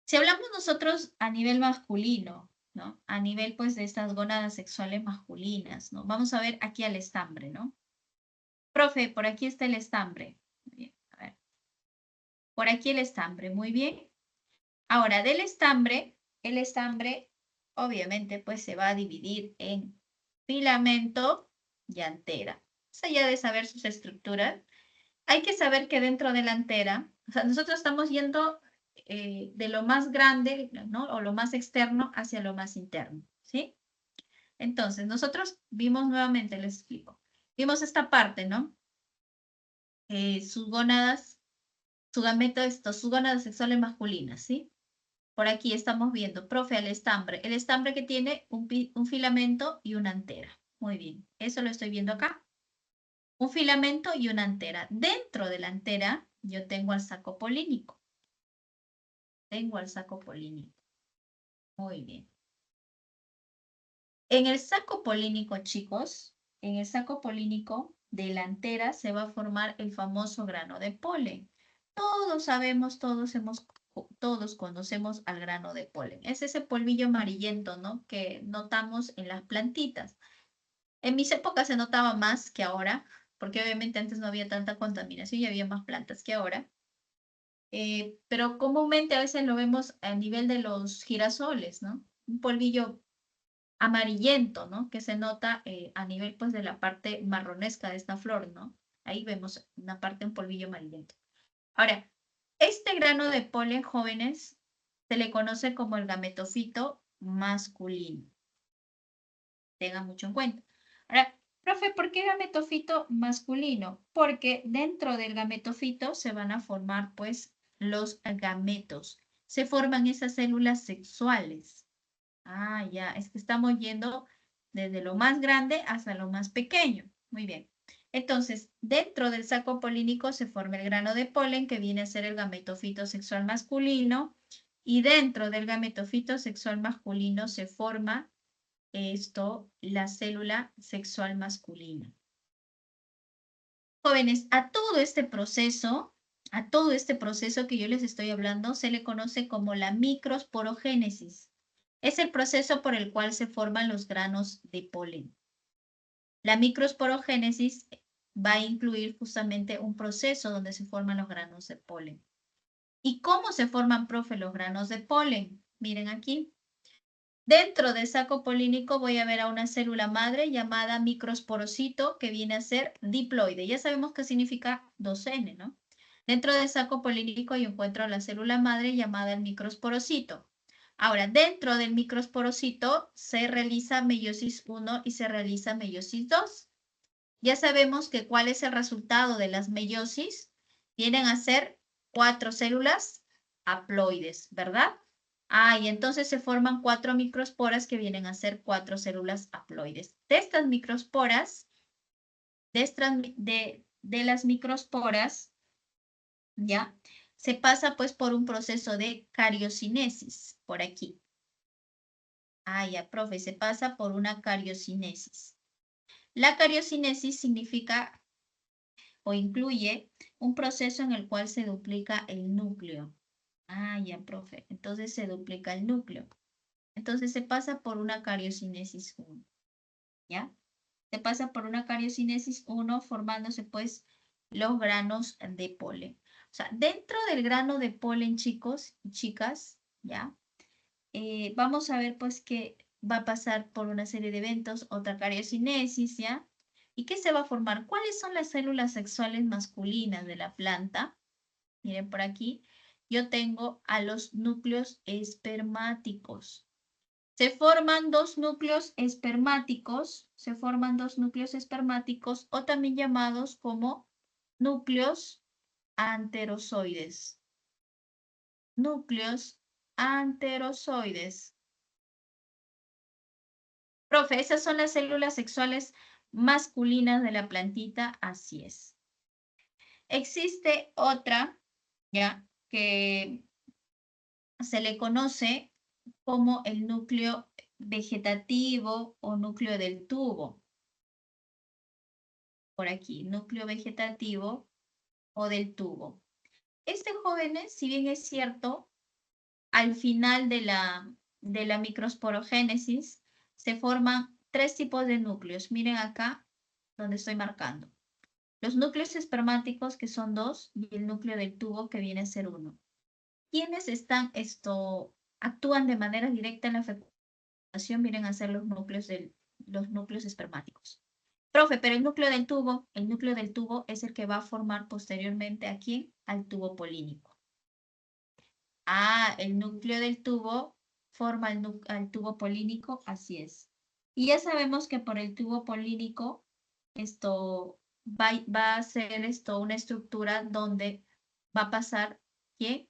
Si hablamos nosotros a nivel masculino, ¿no? A nivel pues de estas gónadas sexuales masculinas, ¿no? Vamos a ver aquí al estambre, ¿no? Profe, por aquí está el estambre. Muy bien, a ver. Por aquí el estambre, muy bien. Ahora, del estambre, el estambre obviamente pues se va a dividir en filamento y antera. Más allá de saber sus estructuras, hay que saber que dentro de la antera, o sea, nosotros estamos yendo de lo más grande, ¿no? O lo más externo hacia lo más interno, ¿sí? Entonces, nosotros vimos nuevamente, les explico. Vimos esta parte, ¿no? Sus gónadas, su gameto, sus gónadas sexuales masculinas, ¿sí? Por aquí estamos viendo, profe, el estambre que tiene un filamento y una antera. Muy bien, eso lo estoy viendo acá. Un filamento y una antera. Dentro de la antera yo tengo al saco polínico. Tengo al saco polínico. Muy bien. En el saco polínico, chicos, en el saco polínico de la antera se va a formar el famoso grano de polen. Todos sabemos, todos conocemos al grano de polen. Es ese polvillo amarillento, ¿no? Que notamos en las plantitas. En mis épocas se notaba más que ahora, porque obviamente antes no había tanta contaminación y había más plantas que ahora. Pero comúnmente a veces lo vemos a nivel de los girasoles, ¿no? Un polvillo amarillento, ¿no? Que se nota a nivel pues de la parte marronesca de esta flor, ¿no? Ahí vemos una parte, un polvillo amarillento. Ahora, este grano de polen, jóvenes, se le conoce como el gametofito masculino. Tengan mucho en cuenta. Ahora, profe, ¿por qué gametofito masculino? Porque dentro del gametofito se van a formar pues los gametos. Se forman esas células sexuales. Ah, ya, es que estamos yendo desde lo más grande hasta lo más pequeño. Muy bien. Entonces, dentro del saco polínico se forma el grano de polen, que viene a ser el gametofito sexual masculino, y dentro del gametofito sexual masculino se forma la célula sexual masculina. Jóvenes, a todo este proceso que yo les estoy hablando, se le conoce como la microsporogénesis. Es el proceso por el cual se forman los granos de polen. La microsporogénesis va a incluir justamente un proceso donde se forman los granos de polen. ¿Y cómo se forman, profe, los granos de polen? Miren aquí. Dentro del saco polínico voy a ver a una célula madre llamada microsporocito, que viene a ser diploide. Ya sabemos qué significa 2N, ¿no? Dentro del saco polínico yo encuentro la célula madre llamada el microsporocito. Ahora, dentro del microsporocito se realiza meiosis 1 y se realiza meiosis 2. Ya sabemos que cuál es el resultado de las meiosis. Vienen a ser 4 células haploides, ¿verdad? Ah, y entonces se forman 4 microesporas que vienen a ser 4 células haploides. De estas microesporas, de las microesporas, ¿ya? Se pasa pues por un proceso de cariocinesis, por aquí. Ah, ya, profe, se pasa por una cariocinesis. La cariocinesis significa o incluye un proceso en el cual se duplica el núcleo. Ah, ya, profe. Entonces se duplica el núcleo. Entonces se pasa por una cariocinesis 1. ¿Ya? Se pasa por una cariocinesis 1 formándose pues los granos de polen. O sea, dentro del grano de polen, chicos y chicas, ¿ya? Vamos a ver pues que va a pasar por una serie de eventos, otra cariocinesis, ¿ya? ¿Y qué se va a formar? ¿Cuáles son las células sexuales masculinas de la planta? Miren por aquí, yo tengo a los núcleos espermáticos. Se forman dos núcleos espermáticos, o también llamados como núcleos anterozoides. Núcleos anterozoides. Profe, esas son las células sexuales masculinas de la plantita, así es. Existe otra, ya, que se le conoce como el núcleo vegetativo o núcleo del tubo. Por aquí, núcleo vegetativo o del tubo. Este, jóvenes, si bien es cierto, al final de la microsporogénesis se forman 3 tipos de núcleos. Miren acá donde estoy marcando. Los núcleos espermáticos, que son 2, y el núcleo del tubo, que viene a ser 1. ¿quiénes actúan de manera directa en la fecundación? Vienen a ser los núcleos espermáticos. Profe, pero el núcleo del tubo es el que va a formar posteriormente ¿a quién? Al tubo polínico. Ah, el núcleo del tubo forma al tubo polínico, así es. Y ya sabemos que por el tubo polínico va a ser una estructura donde va a pasar ¿quién?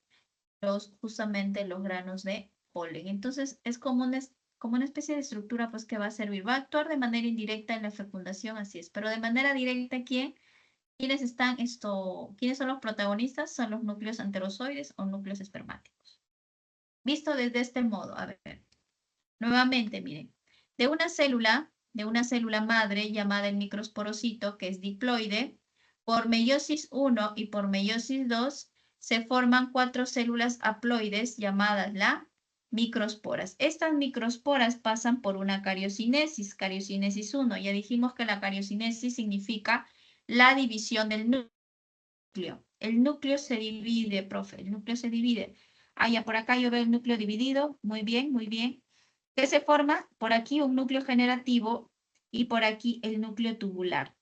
Justamente los granos de polen. Entonces es como una especie de estructura pues que va a servir. Va a actuar de manera indirecta en la fecundación, así es. Pero de manera directa, ¿quiénes son los protagonistas? Son los núcleos anterozoides o núcleos espermáticos. Visto desde este modo, a ver, nuevamente, miren, de una célula madre llamada el microsporocito, que es diploide, por meiosis 1 y por meiosis 2 se forman 4 células haploides llamadas las microsporas. Estas microsporas pasan por una cariocinesis, cariocinesis 1. Ya dijimos que la cariocinesis significa la división del núcleo. El núcleo se divide, profe, el núcleo se divide. Ah, ya por acá yo veo el núcleo dividido. Muy bien, muy bien. ¿Qué se forma? Por aquí un núcleo generativo y por aquí el núcleo tubular.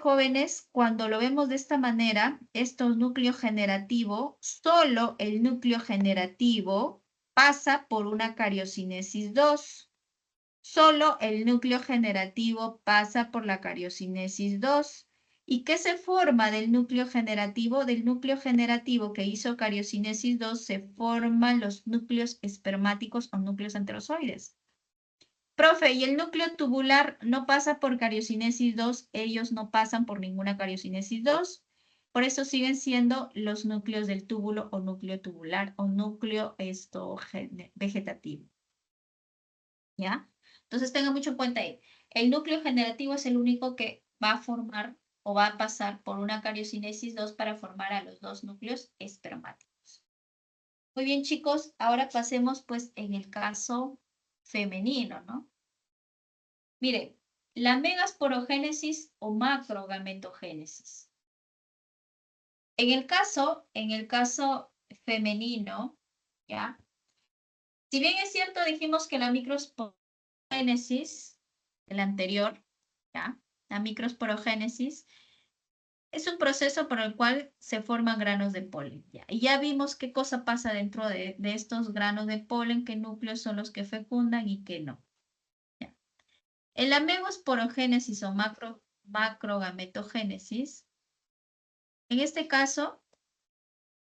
Jóvenes, cuando lo vemos de esta manera, estos núcleos generativos, solo el núcleo generativo pasa por una cariocinesis 2. Solo el núcleo generativo pasa por la cariocinesis 2. ¿Y qué se forma del núcleo generativo? Del núcleo generativo que hizo cariocinesis 2 se forman los núcleos espermáticos o núcleos anterozoides. Profe, ¿y el núcleo tubular no pasa por cariocinesis 2? Ellos no pasan por ninguna cariocinesis 2. Por eso siguen siendo los núcleos del túbulo o núcleo tubular o núcleo vegetativo. ¿Ya? Entonces tengan mucho en cuenta ahí. El núcleo generativo es el único que va a formar o va a pasar por una cariocinesis 2 para formar a los dos núcleos espermáticos. Muy bien, chicos, ahora pasemos pues en el caso femenino, ¿no? Miren, la megasporogénesis o macrogametogénesis. En el caso femenino, ¿ya? Si bien es cierto, dijimos que la microsporogénesis, el anterior, ¿ya? La microsporogénesis es un proceso por el cual se forman granos de polen, ¿ya? Y ya vimos qué cosa pasa dentro de estos granos de polen, qué núcleos son los que fecundan y qué no. En la megasporogénesis o macrogametogénesis, en este caso,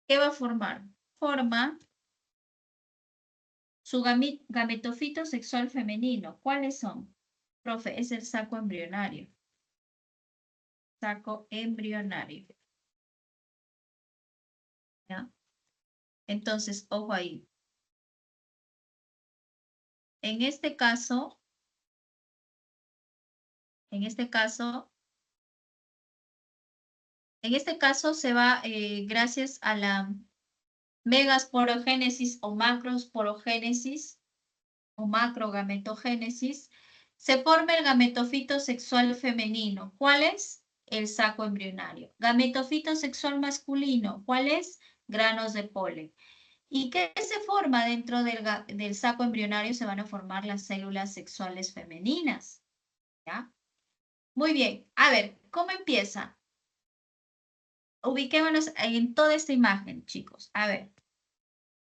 ¿qué va a formar? Forma su gametofito sexual femenino. ¿Cuáles son? Profe, es el saco embrionario. Saco embrionario. ¿Ya? Entonces, ojo ahí. En este caso, se va, gracias a la megasporogénesis o macrosporogénesis o macrogametogénesis, se forma el gametofito sexual femenino. ¿Cuál es? El saco embrionario. Gametofito sexual masculino. ¿Cuál es? Granos de polen. ¿Y qué se forma dentro del saco embrionario? Se van a formar las células sexuales femeninas. ¿Ya? Muy bien. A ver, ¿cómo empieza? Ubiquémonos en toda esta imagen, chicos. A ver.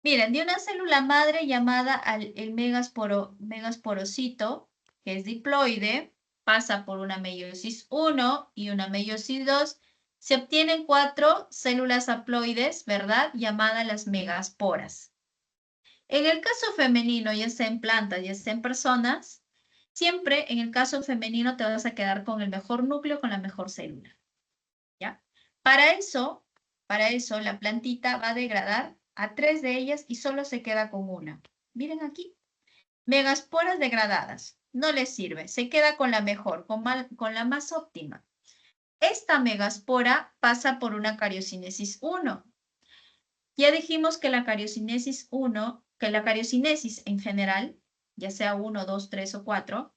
Miren, de una célula madre llamada el megasporocito, que es diploide, pasa por una meiosis 1 y una meiosis 2, se obtienen 4 células haploides, ¿verdad? Llamadas las megasporas. En el caso femenino, ya sea en plantas, ya sea en personas, siempre en el caso femenino te vas a quedar con el mejor núcleo, con la mejor célula. ¿Ya? Para eso, la plantita va a degradar a 3 de ellas y solo se queda con una. Miren aquí. Megasporas degradadas. No les sirve. Se queda con la mejor, con la más óptima. Esta megaspora pasa por una cariocinesis 1. Ya dijimos que la cariocinesis 1, que la cariocinesis en general, ya sea 1, 2, 3 o 4,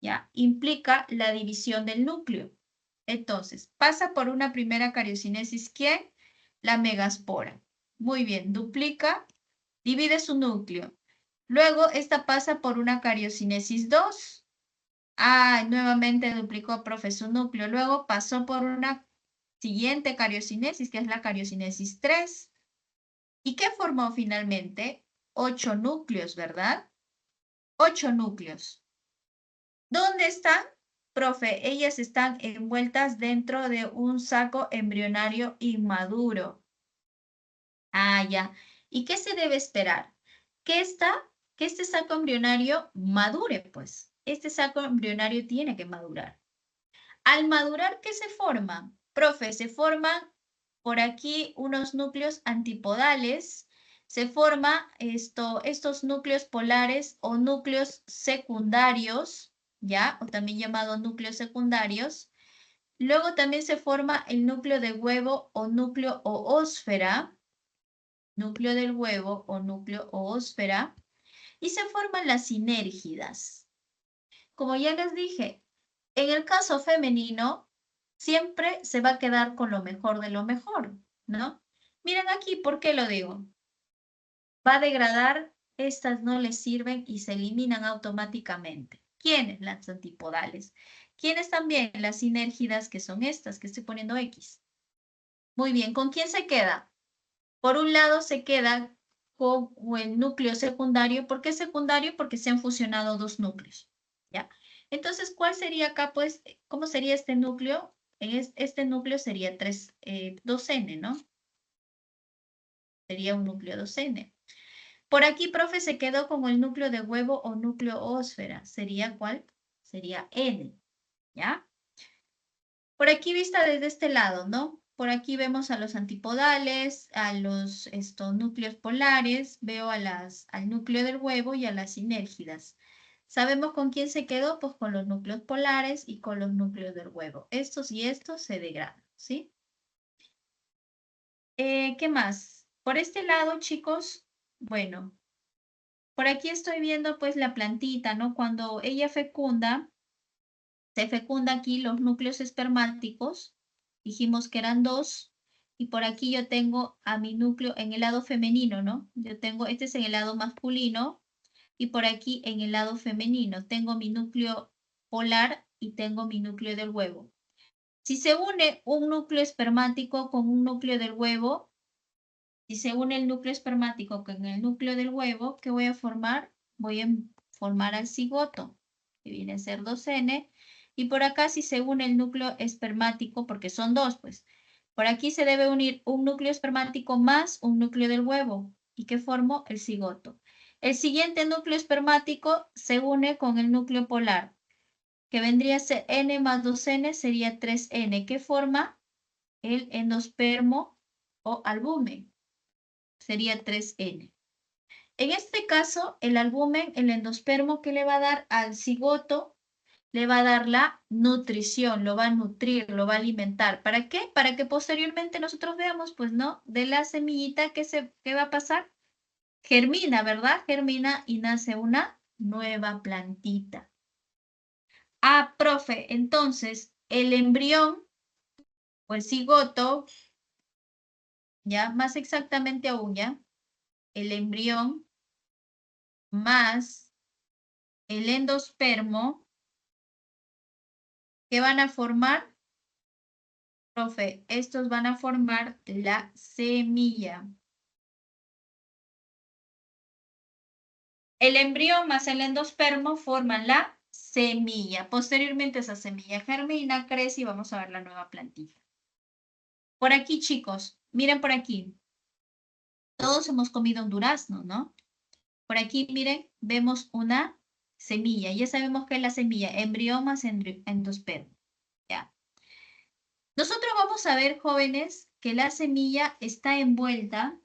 ya, implica la división del núcleo. Entonces, pasa por una primera cariocinesis, ¿quién? La megaspora. Muy bien, duplica, divide su núcleo. Luego, esta pasa por una cariocinesis 2. Ah, nuevamente duplicó, profe, su núcleo. Luego pasó por una siguiente cariocinesis, que es la cariocinesis 3. ¿Y qué formó finalmente? 8 núcleos, ¿verdad? 8 núcleos. ¿Dónde están? Profe, ellas están envueltas dentro de un saco embrionario inmaduro. Ah, ya. ¿Y qué se debe esperar? Que este saco embrionario madure, pues. Este saco embrionario tiene que madurar. Al madurar, ¿qué se forma? Profe, se forman por aquí unos núcleos antipodales. Se forman estos núcleos polares o núcleos secundarios, ¿ya? O también llamados núcleos secundarios. Luego también se forma el núcleo de huevo o núcleo oósfera, núcleo del huevo o núcleo oósfera, y se forman las sinérgidas. Como ya les dije, en el caso femenino, siempre se va a quedar con lo mejor de lo mejor, ¿no? Miren aquí, ¿por qué lo digo? Va a degradar, estas no les sirven y se eliminan automáticamente. ¿Quiénes? Las antipodales. ¿Quiénes también? Las sinérgidas, que son estas, que estoy poniendo X. Muy bien, ¿con quién se queda? Por un lado se queda con el núcleo secundario. ¿Por qué secundario? Porque se han fusionado dos núcleos, ¿ya? Entonces, ¿cuál sería acá, pues, cómo sería este núcleo? Este núcleo sería 2N, ¿no? Sería un núcleo 2N. Por aquí, profe, se quedó con el núcleo de huevo o núcleo ósfera. ¿Sería cuál? Sería N, ¿ya? Por aquí vista desde este lado, ¿no? Por aquí vemos a los antipodales, a los núcleos polares, veo al núcleo del huevo y a las sinérgidas. ¿Sabemos con quién se quedó? Pues con los núcleos polares y con los núcleos del huevo. Estos y estos se degradan, ¿sí? ¿Qué más? Por este lado, chicos, bueno, por aquí estoy viendo pues la plantita, ¿no? Cuando ella fecunda, se fecunda aquí los núcleos espermáticos, dijimos que eran 2, y por aquí yo tengo a mi núcleo en el lado femenino, ¿no? Yo tengo, este es en el lado masculino, y por aquí en el lado femenino tengo mi núcleo polar y tengo mi núcleo del huevo. Si se une un núcleo espermático con un núcleo del huevo, si se une el núcleo espermático con el núcleo del huevo, ¿qué voy a formar? Voy a formar al cigoto, que viene a ser 2N, y por acá si se une el núcleo espermático, porque son dos, pues, por aquí se debe unir un núcleo espermático más un núcleo del huevo. ¿Y qué formo? El cigoto. El siguiente núcleo espermático se une con el núcleo polar, que vendría a ser N más 2N, sería 3N. ¿Qué forma? El endospermo o albumen. Sería 3N. En este caso, el albumen, el endospermo que le va a dar al cigoto, le va a dar la nutrición, lo va a nutrir, lo va a alimentar. ¿Para qué? Para que posteriormente nosotros veamos, pues, ¿no? De la semillita, ¿qué va a pasar? Germina, ¿verdad? Germina y nace una nueva plantita. Ah, profe, entonces, el embrión o el cigoto, ya, más exactamente aún, ya, el embrión más el endospermo, ¿qué van a formar? Profe, estos van a formar la semilla. El embrión más el endospermo forman la semilla. Posteriormente esa semilla germina, crece y vamos a ver la nueva plantilla. Por aquí, chicos, miren por aquí. Todos hemos comido un durazno, ¿no? Por aquí, miren, vemos una semilla. Ya sabemos que es la semilla, embrión más endospermo. ¿Ya? Nosotros vamos a ver, jóvenes, que la semilla está envuelta,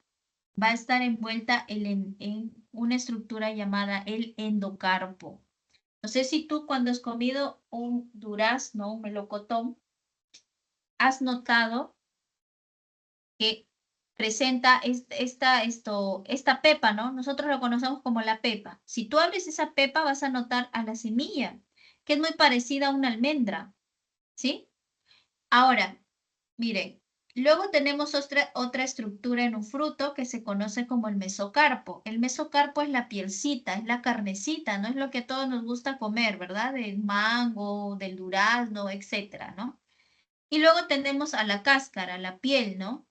va a estar envuelta en una estructura llamada el endocarpo. No sé si tú cuando has comido un durazno, un melocotón, has notado que presenta esta pepa, ¿no? Nosotros lo conocemos como la pepa. Si tú abres esa pepa, vas a notar a la semilla, que es muy parecida a una almendra, ¿sí? Ahora, miren, Luego tenemos otra estructura en un fruto que se conoce como el mesocarpo. El mesocarpo es la pielcita, es la carnecita, no es lo que a todos nos gusta comer, ¿verdad? Del mango, del durazno, etcétera, ¿no? Y luego tenemos a la cáscara, la piel, ¿no?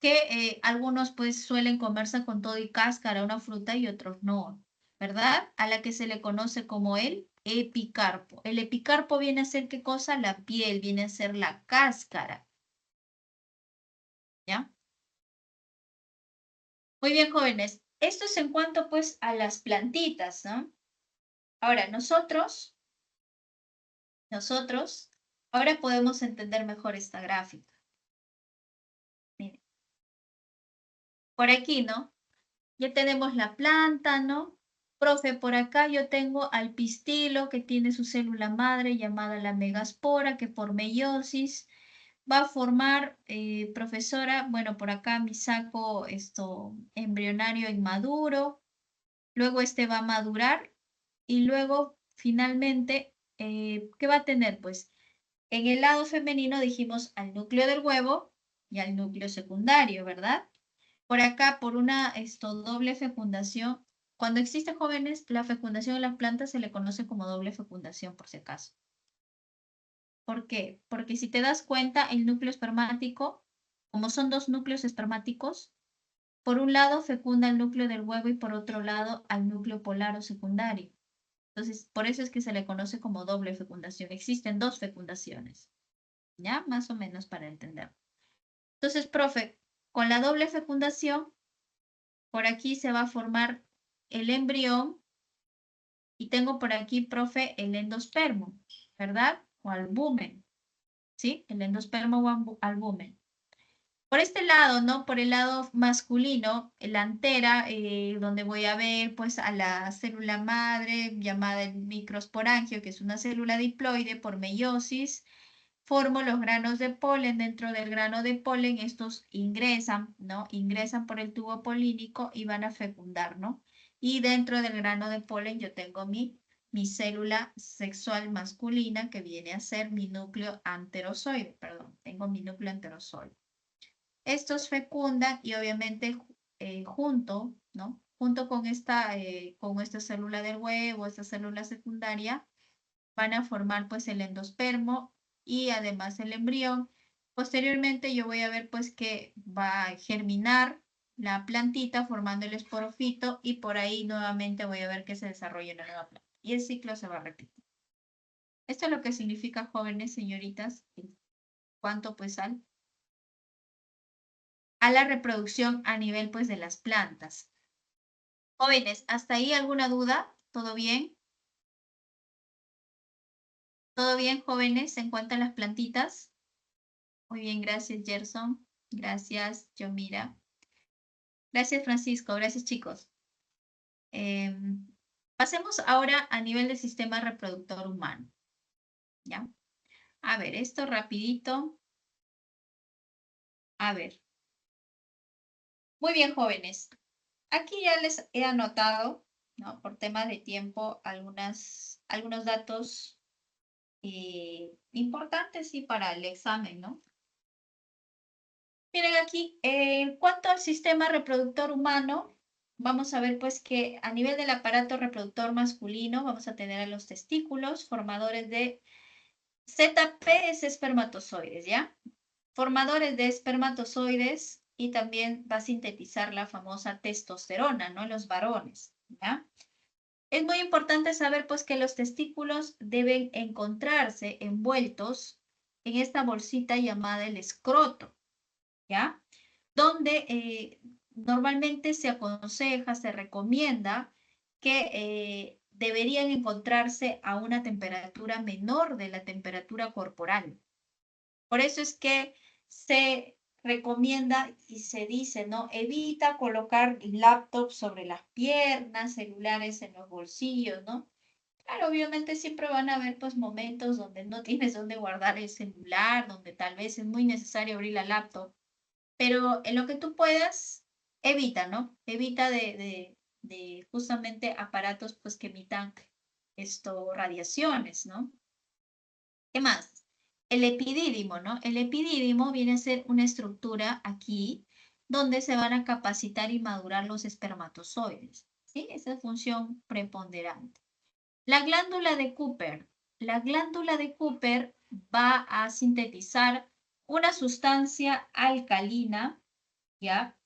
Que algunos pues suelen comerse con todo y cáscara una fruta y otros no, ¿verdad? A la que se le conoce como el epicarpo. El epicarpo viene a ser ¿qué cosa? La piel, viene a ser la cáscara, ¿ya? Muy bien, jóvenes. Esto es en cuanto pues a las plantitas, ¿no? Ahora, nosotros, ahora podemos entender mejor esta gráfica. Miren, por aquí, ¿no? Ya tenemos la planta, ¿no? Profe, por acá yo tengo al pistilo que tiene su célula madre llamada la megaspora que por meiosis va a formar, profesora, bueno, por acá mi saco esto embrionario inmaduro, luego este va a madurar y luego finalmente, ¿qué va a tener? Pues en el lado femenino dijimos al núcleo del huevo y al núcleo secundario, ¿verdad? Por acá, por una doble fecundación, cuando existen jóvenes, la fecundación en las plantas se le conoce como doble fecundación, por si acaso. ¿Por qué? Porque si te das cuenta, el núcleo espermático, como son dos núcleos espermáticos, por un lado fecunda el núcleo del huevo y por otro lado al núcleo polar o secundario. Entonces, por eso es que se le conoce como doble fecundación. Existen dos fecundaciones, ¿ya? Más o menos para entender. Entonces, profe, con la doble fecundación, por aquí se va a formar el embrión y tengo por aquí, profe, el endospermo, ¿verdad? O albumen, ¿sí? El endospermo o albumen. Por este lado, ¿no? Por el lado masculino, la antera, donde voy a ver pues a la célula madre llamada el microsporangio, que es una célula diploide por meiosis, formo los granos de polen. Dentro del grano de polen estos ingresan, ¿no? Ingresan por el tubo polínico y van a fecundar, ¿no? Y dentro del grano de polen yo tengo mi célula sexual masculina que viene a ser mi núcleo anterozoide, perdón, tengo mi núcleo anterozoide. Estos fecundan y obviamente junto, ¿no? Junto con con esta célula del huevo, esta célula secundaria, van a formar pues el endospermo y además el embrión. Posteriormente yo voy a ver pues que va a germinar la plantita formando el esporofito y por ahí nuevamente voy a ver que se desarrolla una nueva planta. Y el ciclo se va a repetir. Esto es lo que significa, jóvenes, señoritas, en cuanto pues a la reproducción a nivel pues de las plantas. Jóvenes, ¿hasta ahí alguna duda? ¿Todo bien? ¿Todo bien, jóvenes? ¿Se encuentran las plantitas? Muy bien, gracias, Gerson. Gracias, Yomira. Gracias, Francisco. Gracias, chicos. Pasemos ahora a nivel del sistema reproductor humano. ¿Ya? A ver, esto rapidito. A ver. Muy bien, jóvenes. Aquí ya les he anotado, ¿no? Por temas de tiempo, algunos datos importantes sí para el examen, ¿no? Miren aquí, en cuanto al sistema reproductor humano, vamos a ver pues que a nivel del aparato reproductor masculino vamos a tener a los testículos, formadores de ZP es espermatozoides, ¿ya? Formadores de espermatozoides y también va a sintetizar la famosa testosterona, ¿no? En los varones, ¿ya? Es muy importante saber pues que los testículos deben encontrarse envueltos en esta bolsita llamada el escroto, ¿ya? Donde normalmente se aconseja, se recomienda que deberían encontrarse a una temperatura menor de la temperatura corporal. Por eso es que se recomienda y se dice, ¿no? Evita colocar laptops sobre las piernas, celulares en los bolsillos, ¿no? Claro, obviamente siempre van a haber pues momentos donde no tienes dónde guardar el celular, donde tal vez es muy necesario abrir la laptop, pero en lo que tú puedas, evita, ¿no? Evita de justamente aparatos pues que emitan radiaciones, ¿no? ¿Qué más? el epidídimo, ¿no? El epidídimo viene a ser una estructura aquí donde se van a capacitar y madurar los espermatozoides, ¿sí? Esa es función preponderante. La glándula de Cooper. La glándula de Cooper va a sintetizar una sustancia alcalina, ¿ya?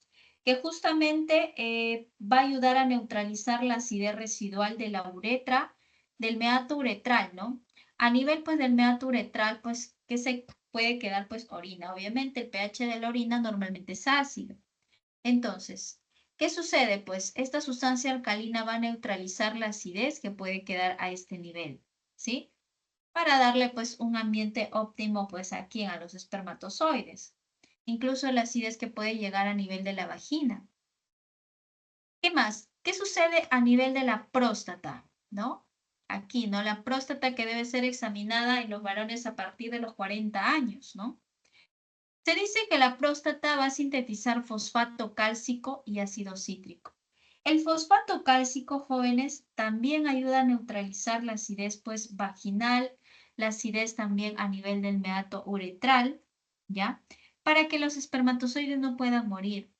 Que justamente va a ayudar a neutralizar la acidez residual de la uretra, del meato uretral, ¿no? A nivel, pues, del meato uretral, pues, que se puede quedar, pues, orina. Obviamente, el pH de la orina normalmente es ácido. Entonces, ¿qué sucede? Pues, esta sustancia alcalina va a neutralizar la acidez que puede quedar a este nivel, ¿sí? Para darle, pues, un ambiente óptimo, pues, aquí a los espermatozoides. Incluso la acidez que puede llegar a nivel de la vagina. ¿Qué más? ¿Qué sucede a nivel de la próstata? ¿No? Aquí, ¿no? La próstata que debe ser examinada en los varones a partir de los 40 años, ¿no? Se dice que la próstata va a sintetizar fosfato cálcico y ácido cítrico. El fosfato cálcico, jóvenes, también ayuda a neutralizar la acidez, pues, vaginal, la acidez también a nivel del meato uretral, ¿ya? Para que los espermatozoides no puedan morir.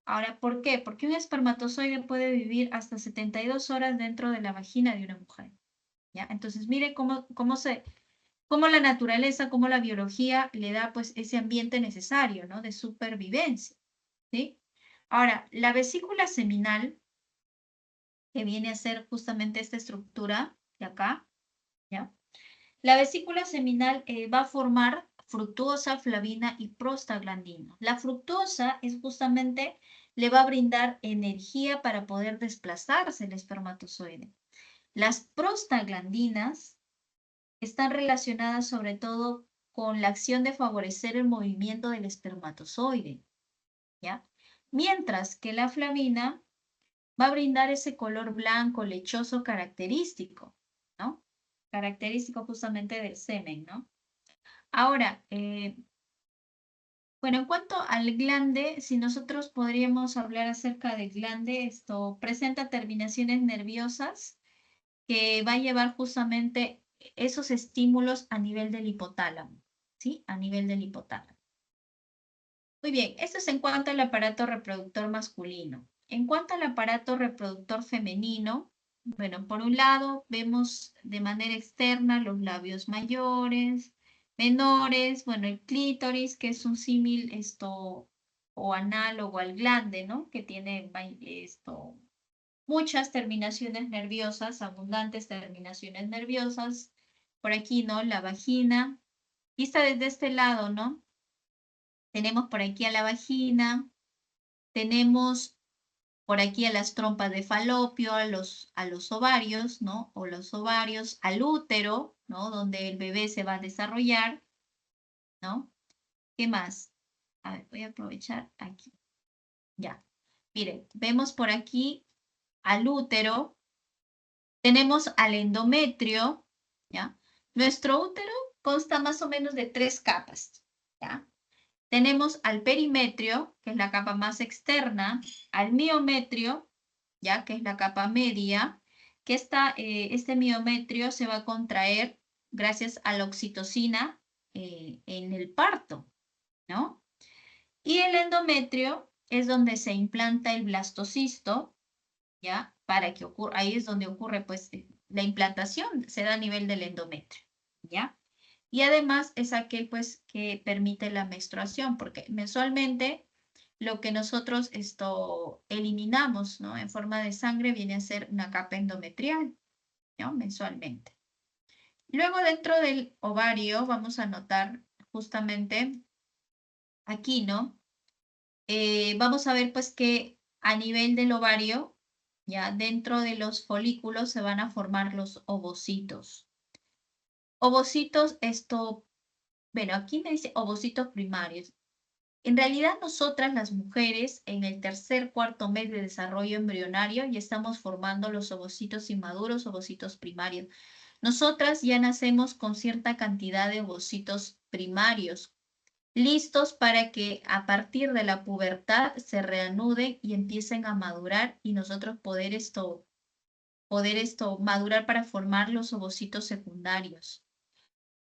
Ahora, ¿por qué? Porque un espermatozoide puede vivir hasta 72 horas dentro de la vagina de una mujer, ¿ya? Entonces, mire cómo la naturaleza, cómo la biología le da, pues, ese ambiente necesario, ¿no? De supervivencia, ¿sí? Ahora, la vesícula seminal, que viene a ser justamente esta estructura de acá, ¿ya? La vesícula seminal va a formar fructuosa, flavina y prostaglandina. La fructuosa es justamente, le va a brindar energía para poder desplazarse el espermatozoide. Las prostaglandinas están relacionadas sobre todo con la acción de favorecer el movimiento del espermatozoide, ¿ya? Mientras que la flavina va a brindar ese color blanco, lechoso característico, ¿no? Característico justamente del semen, ¿no? Ahora, bueno, en cuanto al glande, si nosotros podríamos hablar acerca del glande, esto presenta terminaciones nerviosas que va a llevar justamente esos estímulos a nivel del hipotálamo, ¿sí? A nivel del hipotálamo. Muy bien, esto es en cuanto al aparato reproductor masculino. En cuanto al aparato reproductor femenino, bueno, por un lado vemos de manera externa los labios mayores, menores, bueno, el clítoris, que es un símil esto o análogo al glande, ¿no? Que tiene esto muchas terminaciones nerviosas, abundantes terminaciones nerviosas. Por aquí, ¿no? La vagina. Vista desde este lado, ¿no? Tenemos por aquí a la vagina, tenemos por aquí a las trompas de falopio, a los ovarios, ¿no? O los ovarios, al útero, ¿no? Donde el bebé se va a desarrollar, ¿no? ¿Qué más? A ver, voy a aprovechar aquí. Ya. Miren, vemos por aquí al útero, tenemos al endometrio, ¿ya? Nuestro útero consta más o menos de 3 capas, ¿ya? Tenemos al perimetrio, que es la capa más externa, al miometrio, ya que es la capa media, que este miometrio se va a contraer gracias a la oxitocina en el parto, ¿no? Y el endometrio es donde se implanta el blastocisto, ¿ya? Para que ocurra, ahí es donde ocurre, pues, la implantación se da a nivel del endometrio, ¿ya? Y además es aquel, pues, que permite la menstruación, porque mensualmente lo que nosotros eliminamos, ¿no? En forma de sangre viene a ser una capa endometrial, ¿no? Mensualmente. Luego dentro del ovario vamos a notar justamente aquí, ¿no? Vamos a ver pues que a nivel del ovario, ya dentro de los folículos se van a formar los ovocitos. Ovocitos, bueno, aquí me dice ovocitos primarios. En realidad nosotras las mujeres en el tercer, cuarto mes de desarrollo embrionario ya estamos formando los ovocitos inmaduros, ovocitos primarios. Nosotras ya nacemos con cierta cantidad de ovocitos primarios, listos para que a partir de la pubertad se reanuden y empiecen a madurar y nosotros poder madurar para formar los ovocitos secundarios.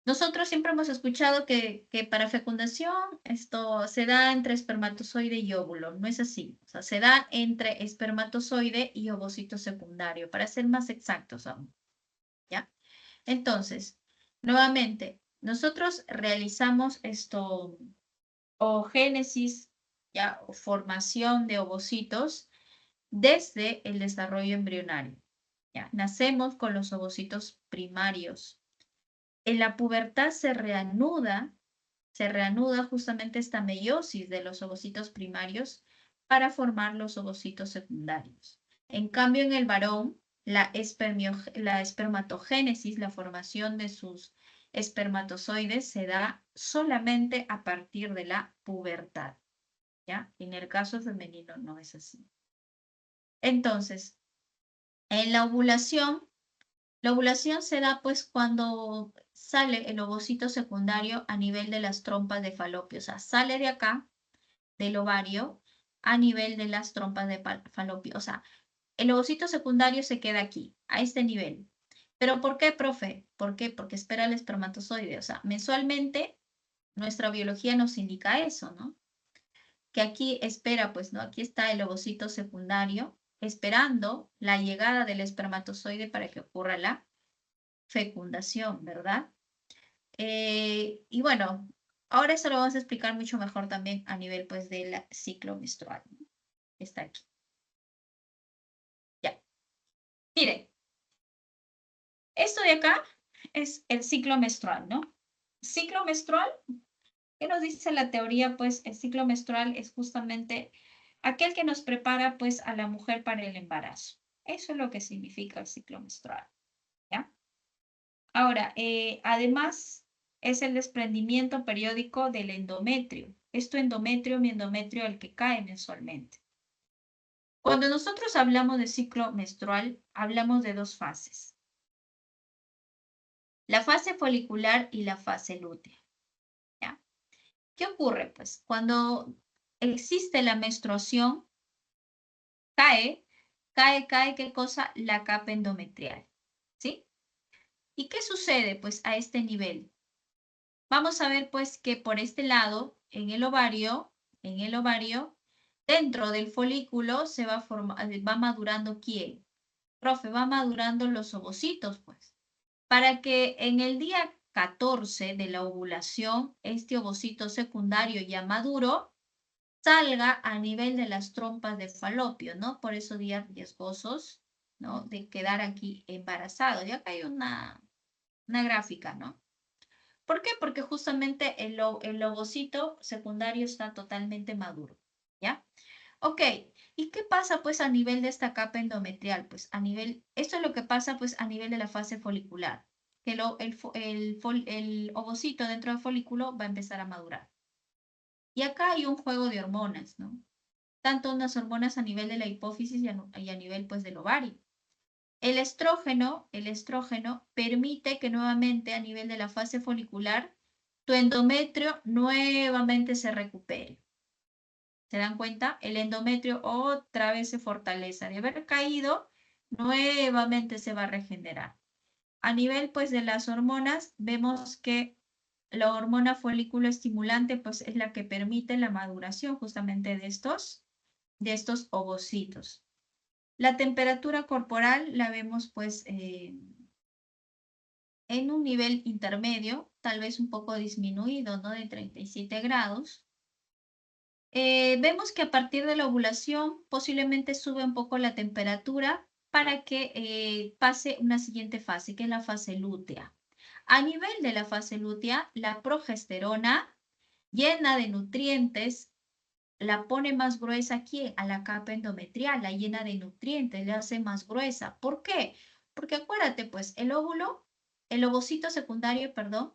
Nosotros siempre hemos escuchado que para fecundación esto se da entre espermatozoide y óvulo. No es así. O sea, se da entre espermatozoide y ovocito secundario, para ser más exactos aún. ¿Ya? Entonces, nuevamente, nosotros realizamos esto, o génesis, ¿ya? O formación de ovocitos desde el desarrollo embrionario. ¿Ya? Nacemos con los ovocitos primarios. En la pubertad se reanuda justamente esta meiosis de los ovocitos primarios para formar los ovocitos secundarios. En cambio, en el varón, la espermatogénesis, la formación de sus espermatozoides, se da solamente a partir de la pubertad. ¿Ya? En el caso femenino no es así. Entonces, en la ovulación se da pues cuando sale el ovocito secundario a nivel de las trompas de falopio, o sea, sale de acá, del ovario, a nivel de las trompas de falopio, o sea, el ovocito secundario se queda aquí, a este nivel. ¿Pero por qué, profe? ¿Por qué? Porque espera el espermatozoide, o sea, mensualmente nuestra biología nos indica eso, ¿no? Que aquí espera, pues, ¿no? Aquí está el ovocito secundario esperando la llegada del espermatozoide para que ocurra la fecundación, ¿verdad? Y bueno, ahora eso lo vamos a explicar mucho mejor también a nivel pues del ciclo menstrual, ¿no? Está aquí. Ya. Miren, esto de acá es el ciclo menstrual, ¿no? Ciclo menstrual, ¿qué nos dice la teoría? Pues el ciclo menstrual es justamente aquel que nos prepara pues a la mujer para el embarazo. Eso es lo que significa el ciclo menstrual, ¿ya? Ahora, además, es el desprendimiento periódico del endometrio. Esto endometrio, mi endometrio, el que cae mensualmente. Cuando nosotros hablamos de ciclo menstrual, hablamos de dos fases. La fase folicular y la fase lútea. ¿Ya? ¿Qué ocurre? Pues cuando existe la menstruación, cae, ¿qué cosa? La capa endometrial. ¿Sí? ¿Y qué sucede? Pues a este nivel. Vamos a ver pues que por este lado, en el ovario, dentro del folículo se va madurando ¿quién? Profe, va madurando los ovocitos, pues. Para que en el día 14 de la ovulación, este ovocito secundario ya maduro salga a nivel de las trompas de falopio, ¿no? Por eso días riesgosos, ¿no? De quedar aquí embarazado. Ya acá hay una gráfica, ¿no? ¿Por qué? Porque justamente el ovocito secundario está totalmente maduro, ¿ya? Ok, ¿y qué pasa pues a nivel de esta capa endometrial? Pues esto es lo que pasa pues a nivel de la fase folicular, que el ovocito dentro del folículo va a empezar a madurar. Y acá hay un juego de hormonas, ¿no? Tanto unas hormonas a nivel de la hipófisis y a nivel pues del ovario. El estrógeno permite que nuevamente a nivel de la fase folicular tu endometrio nuevamente se recupere. ¿Se dan cuenta? El endometrio otra vez se fortalece. De haber caído, nuevamente se va a regenerar. A nivel pues de las hormonas, vemos que la hormona folículo estimulante pues es la que permite la maduración justamente de estos ovocitos. La temperatura corporal la vemos pues en un nivel intermedio, tal vez un poco disminuido, ¿no? De 37 grados. Vemos que a partir de la ovulación posiblemente sube un poco la temperatura para que pase una siguiente fase, que es la fase lútea. A nivel de la fase lútea, la progesterona llena de nutrientes la pone más gruesa aquí a la capa endometrial, la llena de nutrientes, la hace más gruesa. ¿Por qué? Porque acuérdate, pues, el ovocito secundario, perdón,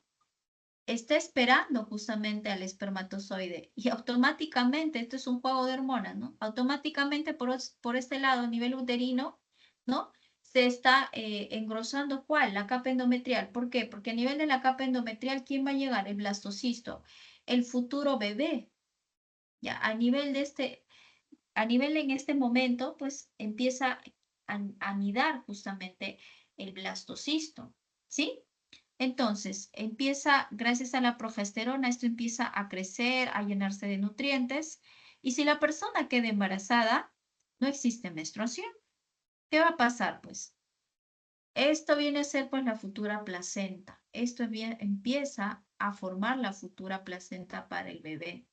está esperando justamente al espermatozoide y automáticamente, esto es un juego de hormonas, ¿no? Automáticamente por este lado, a nivel uterino, ¿no? Se está engrosando ¿cuál? La capa endometrial. ¿Por qué? Porque a nivel de la capa endometrial, ¿quién va a llegar? El blastocisto, el futuro bebé. Ya, a nivel en este momento, pues empieza a anidar justamente el blastocisto, ¿sí? Entonces, gracias a la progesterona, esto empieza a crecer, a llenarse de nutrientes. Y si la persona queda embarazada, no existe menstruación. ¿Qué va a pasar? Pues esto viene a ser pues la futura placenta. Esto empieza a formar la futura placenta para el bebé,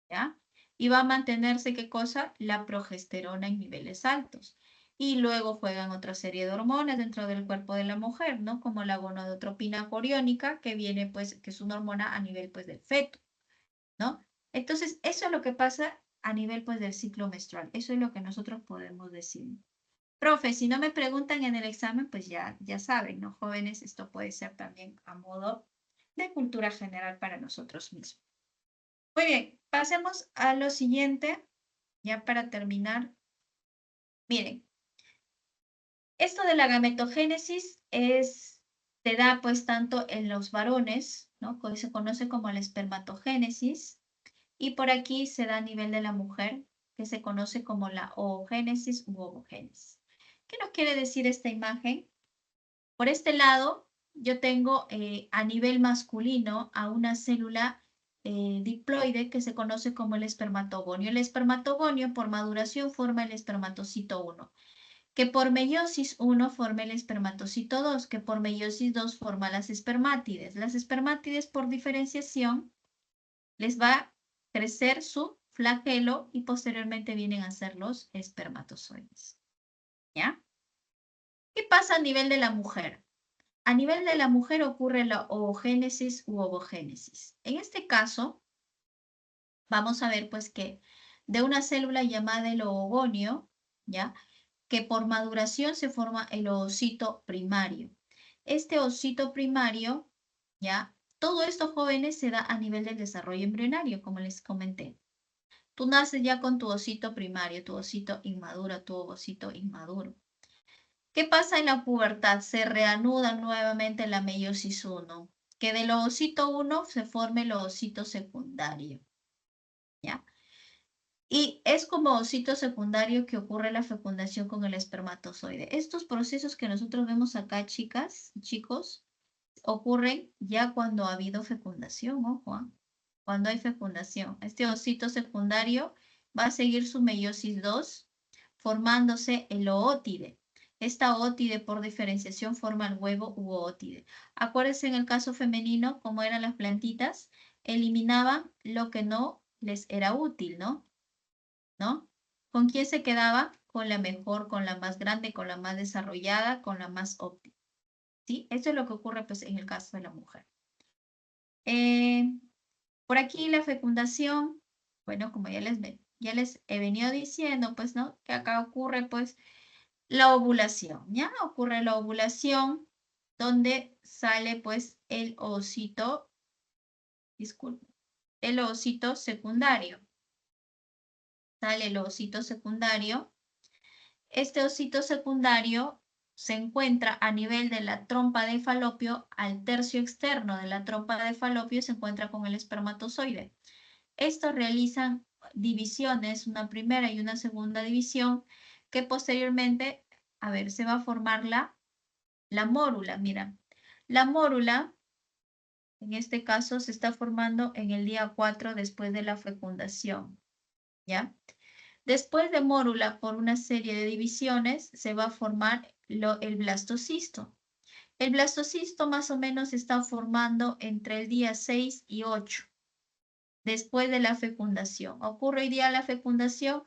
¿ya? Y va a mantenerse, ¿qué cosa? La progesterona en niveles altos. Y luego juegan otra serie de hormonas dentro del cuerpo de la mujer, ¿no? Como la gonadotropina coriónica, que viene pues, que es una hormona a nivel pues del feto, ¿no? Entonces, eso es lo que pasa a nivel pues del ciclo menstrual. Eso es lo que nosotros podemos decir. Profe, si no me preguntan en el examen, pues ya saben, ¿no? Jóvenes, esto puede ser también a modo de cultura general para nosotros mismos. Muy bien, pasemos a lo siguiente, ya para terminar. Miren, esto de la gametogénesis se da pues tanto en los varones, ¿no? Se conoce como la espermatogénesis, y por aquí se da a nivel de la mujer, que se conoce como la oogénesis u ovogénesis. ¿Qué nos quiere decir esta imagen? Por este lado, yo tengo a nivel masculino a una célula diploide que se conoce como el espermatogonio. El espermatogonio por maduración forma el espermatocito 1, que por meiosis 1 forma el espermatocito 2, que por meiosis 2 forma las espermátides. Las espermátides por diferenciación les va a crecer su flagelo y posteriormente vienen a ser los espermatozoides. ¿Ya? ¿Qué pasa a nivel de la mujer? A nivel de la mujer ocurre la oogénesis u ovogénesis. En este caso, vamos a ver pues que de una célula llamada el oogonio, ¿ya? Que por maduración se forma el oocito primario. Este oocito primario, ¿ya? Todo esto, jóvenes, se da a nivel del desarrollo embrionario, como les comenté. Tú naces ya con tu ocito primario, tu ocito inmaduro, tu ovocito inmaduro. ¿Qué pasa en la pubertad? Se reanuda nuevamente la meiosis 1, que del ovocito 1 se forme el ovocito secundario, ¿ya? Y es como ovocito secundario que ocurre la fecundación con el espermatozoide. Estos procesos que nosotros vemos acá, chicas, chicos, ocurren ya cuando ha habido fecundación, ojo, ¿ah? Cuando hay fecundación. Este ovocito secundario va a seguir su meiosis 2, formándose el oótide. Esta ótide por diferenciación forma el huevo u ótide. Acuérdense en el caso femenino, como eran las plantitas, eliminaban lo que no les era útil, ¿no? ¿No? ¿Con quién se quedaba? Con la mejor, con la más grande, con la más desarrollada, con la más óptima. ¿Sí? Eso es lo que ocurre pues en el caso de la mujer. Por aquí la fecundación, bueno, como ya les he venido diciendo, pues, ¿no? Que acá ocurre pues la ovulación, ¿ya? Ocurre la ovulación donde sale pues el ovocito, disculpe, el ovocito secundario. Sale el ovocito secundario. Este ovocito secundario se encuentra a nivel de la trompa de falopio, al tercio externo de la trompa de falopio se encuentra con el espermatozoide. Estos realizan divisiones, una primera y una segunda división, que posteriormente, a ver, se va a formar la mórula. Mira, la mórula, en este caso, se está formando en el día 4 después de la fecundación, ¿ya? Después de mórula, por una serie de divisiones, se va a formar el blastocisto. El blastocisto más o menos se está formando entre el día 6 y 8, después de la fecundación. Ocurre hoy día la fecundación,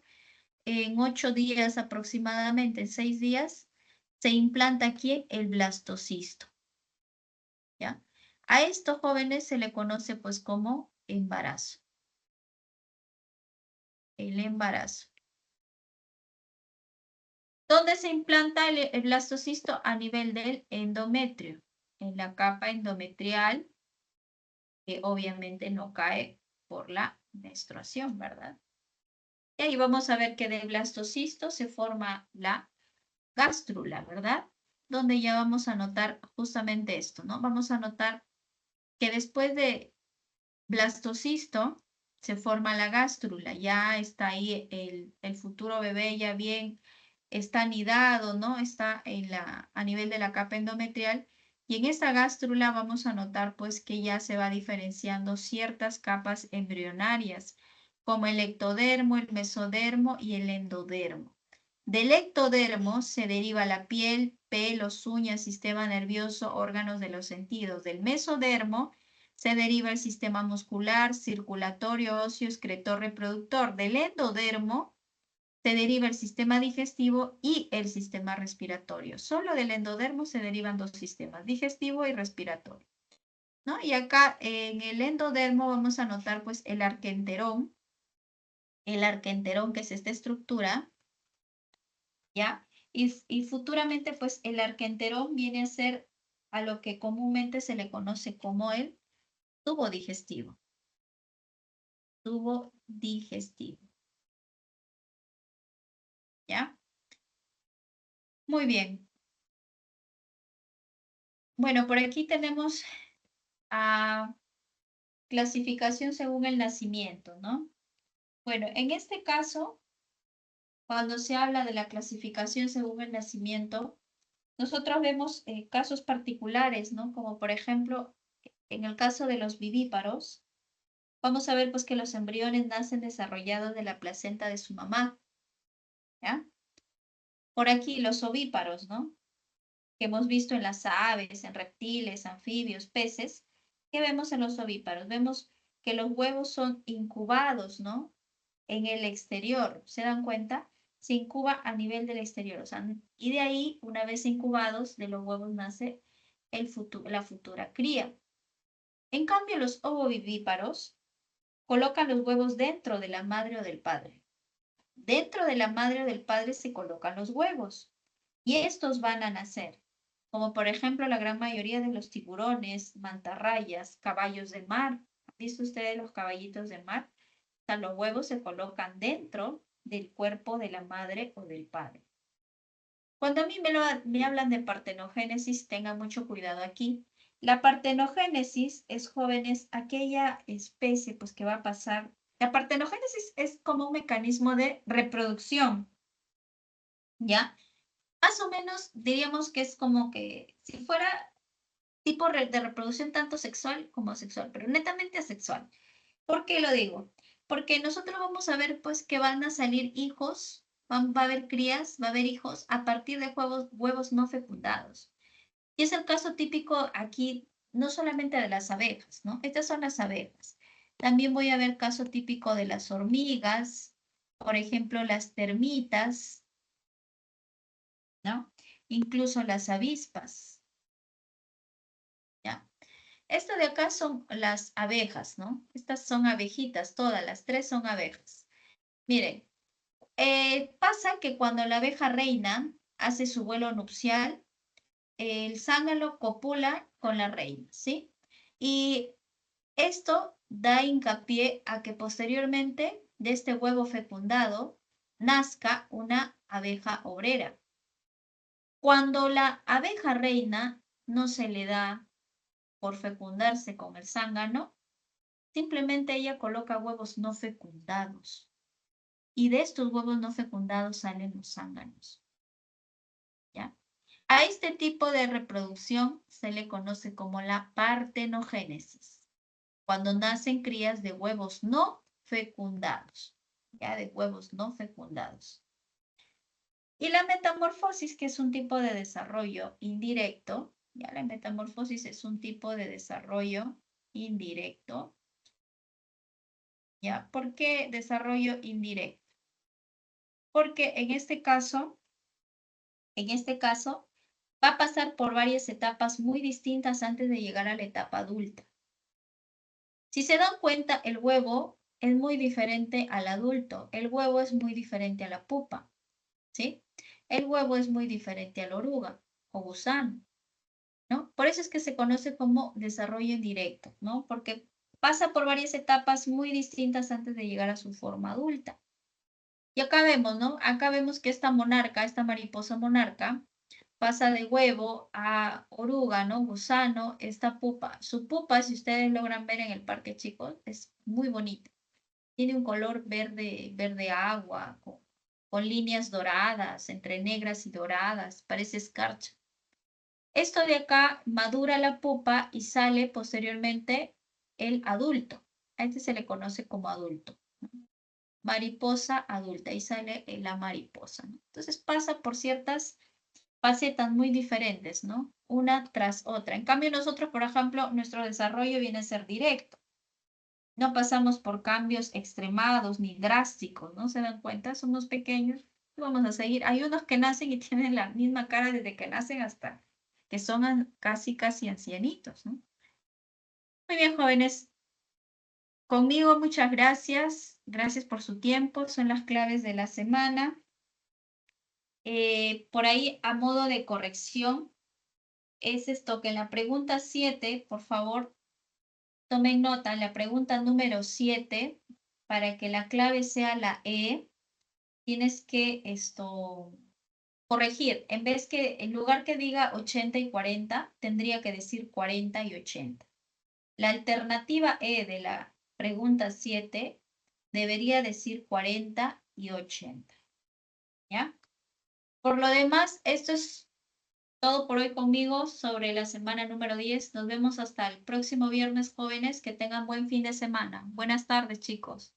en 8 días aproximadamente, en 6 días, se implanta aquí el blastocisto, ¿ya? A estos jóvenes se le conoce pues como embarazo. El embarazo. ¿Dónde se implanta el blastocisto? A nivel del endometrio, en la capa endometrial, que obviamente no cae por la menstruación, ¿verdad? Y ahí vamos a ver que del blastocisto se forma la gástrula, ¿verdad? Donde ya vamos a notar justamente esto, ¿no? Vamos a notar que después de blastocisto se forma la gástrula, ya está ahí el futuro bebé ya bien, está anidado, ¿no? Está a nivel de la capa endometrial Y en esta gástrula vamos a notar pues que ya se va diferenciando ciertas capas embrionarias, como el ectodermo, el mesodermo y el endodermo. Del ectodermo se deriva la piel, pelos, uñas, sistema nervioso, órganos de los sentidos. Del mesodermo se deriva el sistema muscular, circulatorio, óseo, excretor, reproductor. Del endodermo se deriva el sistema digestivo y el sistema respiratorio. Solo del endodermo se derivan dos sistemas, digestivo y respiratorio, ¿no? Y acá en el endodermo vamos a notar pues el arquenterón que es esta estructura, ¿ya? Y futuramente pues el arquenterón viene a ser a lo que comúnmente se le conoce como el tubo digestivo. Tubo digestivo. ¿Ya? Muy bien. Bueno, por aquí tenemos a clasificación según el nacimiento, ¿no? Bueno, en este caso, cuando se habla de la clasificación según el nacimiento, nosotros vemos casos particulares, ¿no? Como por ejemplo, en el caso de los vivíparos, vamos a ver pues que los embriones nacen desarrollados de la placenta de su mamá, ¿ya? Por aquí los ovíparos, ¿no? Que hemos visto en las aves, en reptiles, anfibios, peces. ¿Qué vemos en los ovíparos? Vemos que los huevos son incubados, ¿no? En el exterior, ¿se dan cuenta? Se incuba a nivel del exterior, o sea, y de ahí, una vez incubados, de los huevos nace la futura cría. En cambio, los ovovivíparos colocan los huevos dentro de la madre o del padre. Dentro de la madre o del padre se colocan los huevos y estos van a nacer, como por ejemplo la gran mayoría de los tiburones, mantarrayas, caballos de mar. ¿Han visto ustedes los caballitos de mar? O sea, los huevos se colocan dentro del cuerpo de la madre o del padre. Cuando a mí me hablan de partenogénesis, tengan mucho cuidado aquí. La partenogénesis es, jóvenes, aquella especie pues que va a pasar. La partenogénesis es como un mecanismo de reproducción, ¿ya? Más o menos diríamos que es como que si fuera tipo de reproducción tanto sexual como asexual, pero netamente asexual. ¿Por qué lo digo? Porque nosotros vamos a ver pues que van a salir hijos, va a haber crías, va a haber hijos a partir de huevos no fecundados. Y es el caso típico aquí, no solamente de las abejas, ¿no? Estas son las abejas. También voy a ver caso típico de las hormigas, por ejemplo, las termitas, ¿no? Incluso las avispas, ¿ya? Esto de acá son las abejas, ¿no? Estas son abejitas, todas las tres son abejas. Miren, pasa que cuando la abeja reina hace su vuelo nupcial, el zángano copula con la reina, ¿sí? Y esto da hincapié a que posteriormente de este huevo fecundado nazca una abeja obrera. Cuando la abeja reina no se le da por fecundarse con el zángano, simplemente ella coloca huevos no fecundados. Y de estos huevos no fecundados salen los zánganos, ¿ya? A este tipo de reproducción se le conoce como la partenogénesis, cuando nacen crías de huevos no fecundados, ya de huevos no fecundados. Y la metamorfosis, que es un tipo de desarrollo indirecto, ya la metamorfosis es un tipo de desarrollo indirecto, ¿ya? ¿Por qué desarrollo indirecto? Porque en este caso, va a pasar por varias etapas muy distintas antes de llegar a la etapa adulta. Si se dan cuenta, el huevo es muy diferente al adulto, el huevo es muy diferente a la pupa, ¿sí? El huevo es muy diferente a la oruga o gusano, ¿no? Por eso es que se conoce como desarrollo indirecto, ¿no? Porque pasa por varias etapas muy distintas antes de llegar a su forma adulta. Y acá vemos, ¿no? Acá vemos que esta monarca, esta mariposa monarca, pasa de huevo a oruga, ¿no? Gusano, esta pupa. Su pupa, si ustedes logran ver en el parque, chicos, es muy bonita. Tiene un color verde, verde agua, con líneas doradas, entre negras y doradas, parece escarcha. Esto de acá madura la pupa y sale posteriormente el adulto. A este se le conoce como adulto. Mariposa adulta, y sale la mariposa, ¿no? Entonces pasa por ciertas facetas muy diferentes, ¿no? Una tras otra. En cambio nosotros, por ejemplo, nuestro desarrollo viene a ser directo. No pasamos por cambios extremados ni drásticos, ¿no? ¿Se dan cuenta? Somos pequeños y vamos a seguir. Hay unos que nacen y tienen la misma cara desde que nacen hasta que son casi ancianitos, ¿no? Muy bien, jóvenes. Conmigo, muchas gracias. Gracias por su tiempo. Son las claves de la semana. Por ahí, a modo de corrección, es esto que en la pregunta 7, por favor, tomen nota, en la pregunta número 7, para que la clave sea la E, tienes que corregir. En lugar que diga 80 y 40, tendría que decir 40 y 80. La alternativa E de la pregunta 7 debería decir 40 y 80. ¿Ya? Por lo demás, esto es todo por hoy conmigo sobre la semana número 10. Nos vemos hasta el próximo viernes, jóvenes. Que tengan buen fin de semana. Buenas tardes, chicos.